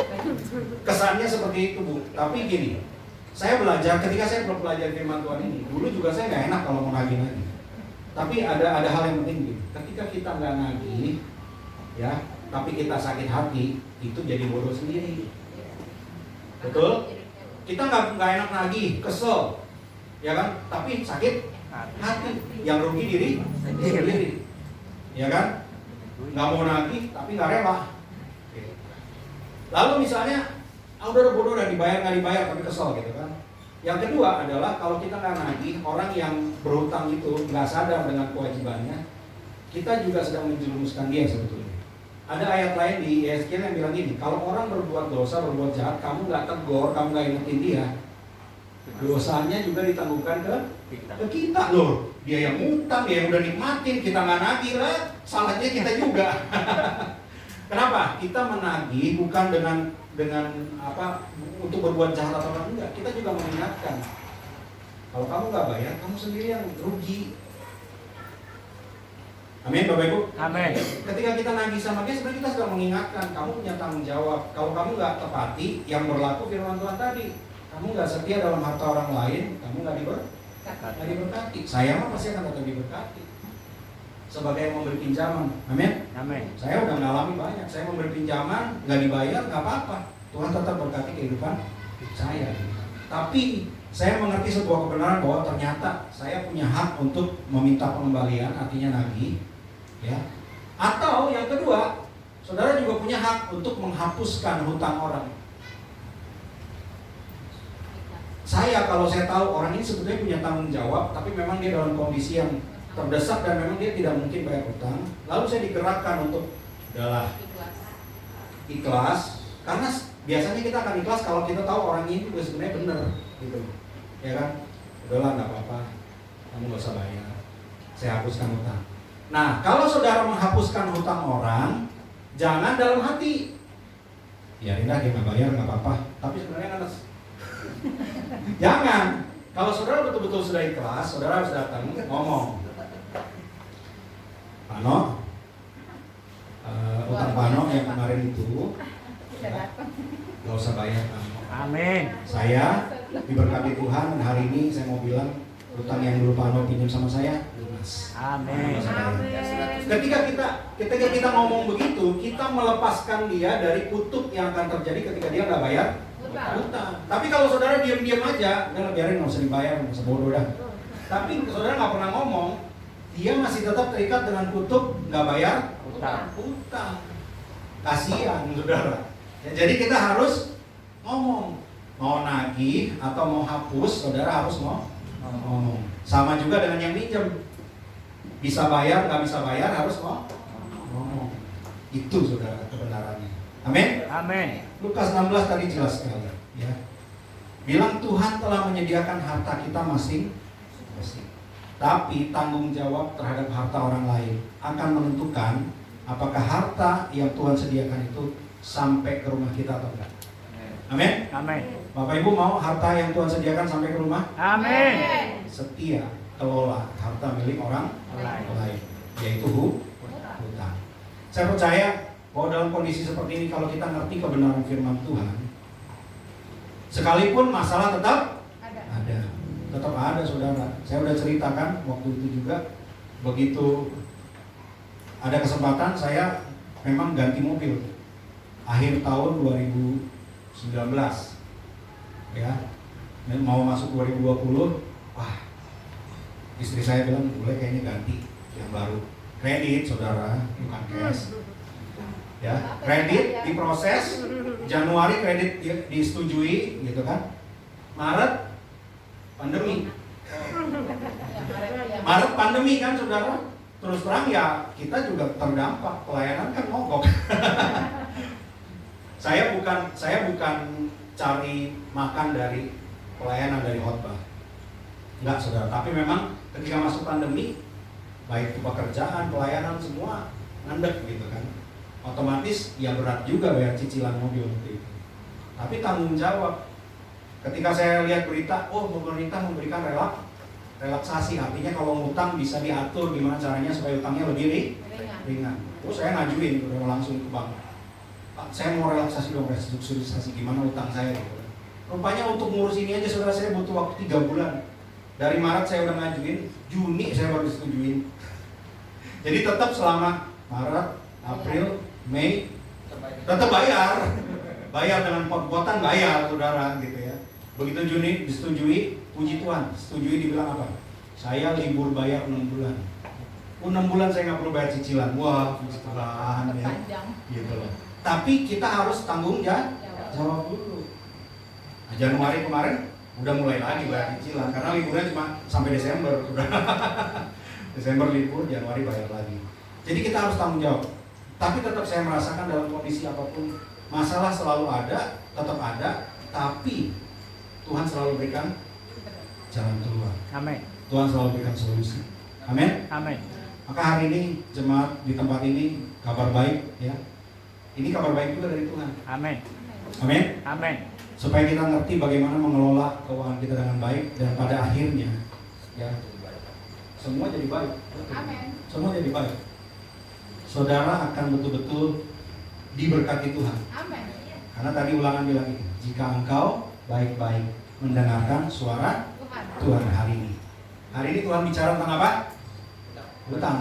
kesannya seperti itu Bu. Tapi gini, saya belajar ketika saya belum belajar firman Tuhan ini. Dulu juga saya nggak enak kalau mau nagih-nagih. Tapi ada hal yang penting gitu. Ketika kita nggak nagih, ya, tapi kita sakit hati, itu jadi bodoh sendiri. Betul? Kita nggak enak nagih, kesel, ya kan? Tapi sakit hati, yang rugi diri sendiri, ya kan? Nggak mau nagih, tapi nggak rela. Lalu misalnya, udah bodoh udah dibayar nggak dibayar, tapi kesel gitu kan? Yang kedua adalah kalau kita nggak nagih, orang yang berhutang itu nggak sadar dengan kewajibannya, kita juga sedang menjerumuskan dia sebetulnya. Ada ayat lain di Yeskiel yang bilang gini, kalau orang berbuat dosa, berbuat jahat, kamu nggak tegur, kamu nggak ingetin dia, dosanya juga ditangguhkan ke kita loh. Dia yang utang, dia yang udah nikmatin, kita nggak nagih lah, salahnya kita juga. Kenapa? Kita menagih bukan dengan apa untuk berbuat jahat atau enggak. Kita juga mengingatkan. Kalau kamu nggak bayar, kamu sendiri yang rugi. Amin, Bapak Ibu. Amin. Ketika kita nagih sama dia, sebenarnya kita sedang mengingatkan kamu punya tanggung jawab. Kalau kamu nggak tepati, yang berlaku firman Tuhan tadi, kamu nggak setia dalam harta orang lain, kamu nggak diberkati. Saya mah pasti akan tetap diberkati. Sebagai yang memberi pinjaman, amin. Amin. Saya udah ngalami banyak. Saya memberi pinjaman, nggak dibayar, nggak apa-apa. Tuhan tetap berkati kehidupan saya. Tapi saya mengerti sebuah kebenaran bahwa ternyata saya punya hak untuk meminta pengembalian, artinya nagih, ya. Atau yang kedua, saudara juga punya hak untuk menghapuskan hutang orang. Saya kalau saya tahu orang ini sebetulnya punya tanggung jawab, tapi memang dia dalam kondisi yang terdesak dan memang dia tidak mungkin bayar hutang, lalu saya digerakkan untuk udahlah ikhlas, karena biasanya kita akan ikhlas kalau kita tahu orang ini juga sebenarnya benar, gitu, ya kan? Udahlah nggak apa-apa, kamu nggak usah bayar, saya hapuskan hutang. Nah, kalau saudara menghapuskan hutang orang, jangan dalam hati, ya indah dia nggak bayar nggak apa-apa, tapi sebenarnya kan jangan. Kalau saudara betul-betul sudah ikhlas, saudara harus datang ngomong, Pano, utang Pano yang kemarin itu nggak usah bayar Pano. Amin. Saya diberkati Tuhan, hari ini saya mau bilang utang yang dulu Pano pinjam sama saya lunas. Amin. Ketika kita ngomong begitu, kita melepaskan dia dari kutuk yang akan terjadi ketika dia nggak bayar utang. Tapi kalau saudara diam-diam aja, udah biarin nggak usah dibayar, nggak usah bodoh dah. Tapi saudara nggak pernah ngomong, dia masih tetap terikat dengan kutuk nggak bayar utang. Kasihan saudara. Ya, jadi kita harus ngomong, mau nagih atau mau hapus, saudara harus ngomong. Sama juga dengan yang minjem, bisa bayar nggak bisa bayar harus ngomong. Itu saudara kebenarannya. Amin. Amin. Lukas 16 tadi jelas sekali, ya. Bilang Tuhan telah menyediakan harta kita masing-masing. Tapi tanggung jawab terhadap harta orang lain akan menentukan apakah harta yang Tuhan sediakan itu sampai ke rumah kita atau enggak. Amin. Amin. Bapak Ibu mau harta yang Tuhan sediakan sampai ke rumah? Amin. Setia kelola harta milik orang lain, yaitu hutang. Saya percaya bahwa dalam kondisi seperti ini, kalau kita ngerti kebenaran firman Tuhan, sekalipun masalah tetap ada saudara. Saya udah ceritakan waktu itu juga, begitu ada kesempatan saya memang ganti mobil akhir tahun 2019, ya, mau masuk 2020. Wah, istri saya bilang boleh kayaknya ganti yang baru, kredit saudara, bukan cash. Ya, kredit diproses, Januari kredit disetujui, gitu kan. Maret pandemi. Maret pandemi kan saudara. Terus terang ya kita juga terdampak, pelayanan kan mogok. Saya bukan cari makan dari pelayanan, dari khotbah. Enggak saudara, tapi memang ketika masuk pandemi, baik itu pekerjaan, pelayanan semua ngendek gitu kan. Otomatis ya berat juga bayar cicilan mobil waktu itu. Tapi tanggung jawab. Ketika saya lihat berita, oh pemerintah memberikan relaksasi, artinya kalau ngutang bisa diatur gimana caranya supaya utangnya lebih ringan. Terus saya ngajuin udah langsung ke bank, Pak, saya mau relaksasi dong, restrukturisasi gimana utang saya gitu. Rupanya untuk ngurus ini aja saudara saya butuh waktu 3 bulan. Dari Maret saya udah ngajuin, Juni saya baru disetujuin. Jadi tetap selama Maret, April, Mei tetap bayar. Bayar dengan pot-potan bayar saudara gitu ya. Begitu Juni disetujui, puji Tuhan, setujui dibilang apa? Saya libur bayar 6 bulan. 6 bulan saya nggak perlu bayar cicilan. Wah, puji Tuhan ya. Gitu loh. Tapi kita harus tanggung jawab dulu. Nah, Januari kemarin udah mulai lagi bayar cicilan karena liburnya cuma sampai Desember. Desember libur, Januari bayar lagi. Jadi kita harus tanggung jawab. Tapi tetap saya merasakan dalam kondisi apapun, masalah selalu ada, tetap ada, tapi Tuhan selalu berikan jalan keluar. Amin. Tuhan selalu berikan solusi. Amin. Amin. Maka hari ini jemaat di tempat ini kabar baik ya. Ini kabar baik juga dari Tuhan. Amin. Amin. Amin. Supaya kita ngerti bagaimana mengelola keuangan kita dengan baik dan pada akhirnya ya semua jadi baik. Amin. Semua jadi baik. Saudara akan betul-betul diberkati Tuhan. Amin. Karena tadi Ulangan bilang ini, jika engkau baik-baik mendengarkan suara Tuhan hari ini. Hari ini Tuhan bicara tentang apa? Hutang.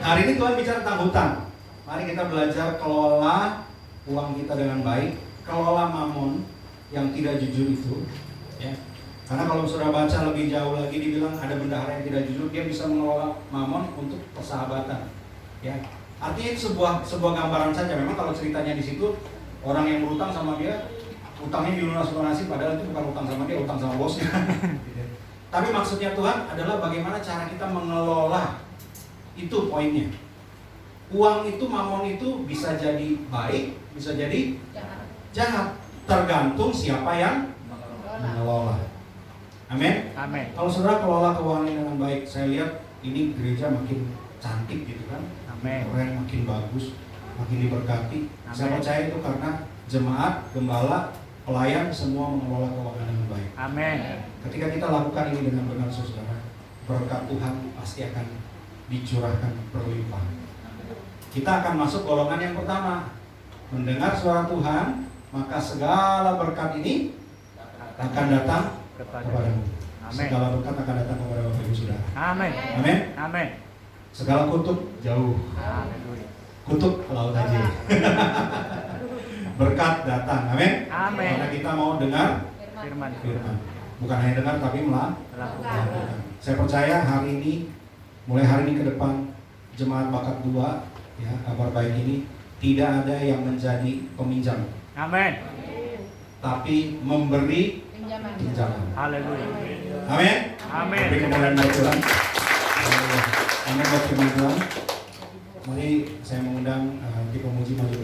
Hari ini Tuhan bicara tentang hutang. Mari kita belajar kelola uang kita dengan baik, kelola mamon yang tidak jujur itu. Ya. Karena kalau saudara baca lebih jauh lagi dibilang ada bendahara yang tidak jujur, dia bisa mengelola mamon untuk persahabatan. Ya. Artinya itu sebuah gambaran saja. Memang kalau ceritanya di situ orang yang berutang sama dia, utangnya dilunas-lunasi padahal itu bukan utang sama dia, utang sama bosnya. Tapi maksudnya Tuhan adalah bagaimana cara kita mengelola. Itu poinnya. Uang itu, mamon itu bisa jadi baik, bisa jadi jahat. Tergantung siapa yang mengelola. Amin. Amin. Kalau saudara kelola keuangan dengan baik, saya lihat ini gereja makin cantik gitu kan. Amin. Keren, makin bagus, makin diberkati. Amin. Saya percaya itu karena jemaat, gembala, pelayan semua mengelola keuangan dengan baik. Amin. Ketika kita lakukan ini dengan benar saudara, berkat Tuhan pasti akan dicurahkan berlimpah. Kita akan masuk golongan yang pertama. Mendengar suara Tuhan, maka segala berkat ini akan datang kepadamu. Amin. Segala berkat akan datang kepada Bapak Ibu Saudara. Amin. Amin. Amin. Segala kutuk jauh. Haleluya. Kutuk ke laut aja. Berkat datang. Amin. Amin. Karena kita mau dengar Firman. firman. Bukan hanya dengar tapi Lakukan. melakukan. Saya percaya hari ini, mulai hari ini ke depan, jemaat bakat 2 ya, kabar baik ini tidak ada yang menjadi peminjam, Amin. tapi memberi Pinjaman. pinjaman. Haleluya. Amin. Amin. Beri kemuliaan buat Tuhan. Amin buat firman Tuhan. Mari saya mengundang di pemuji maju.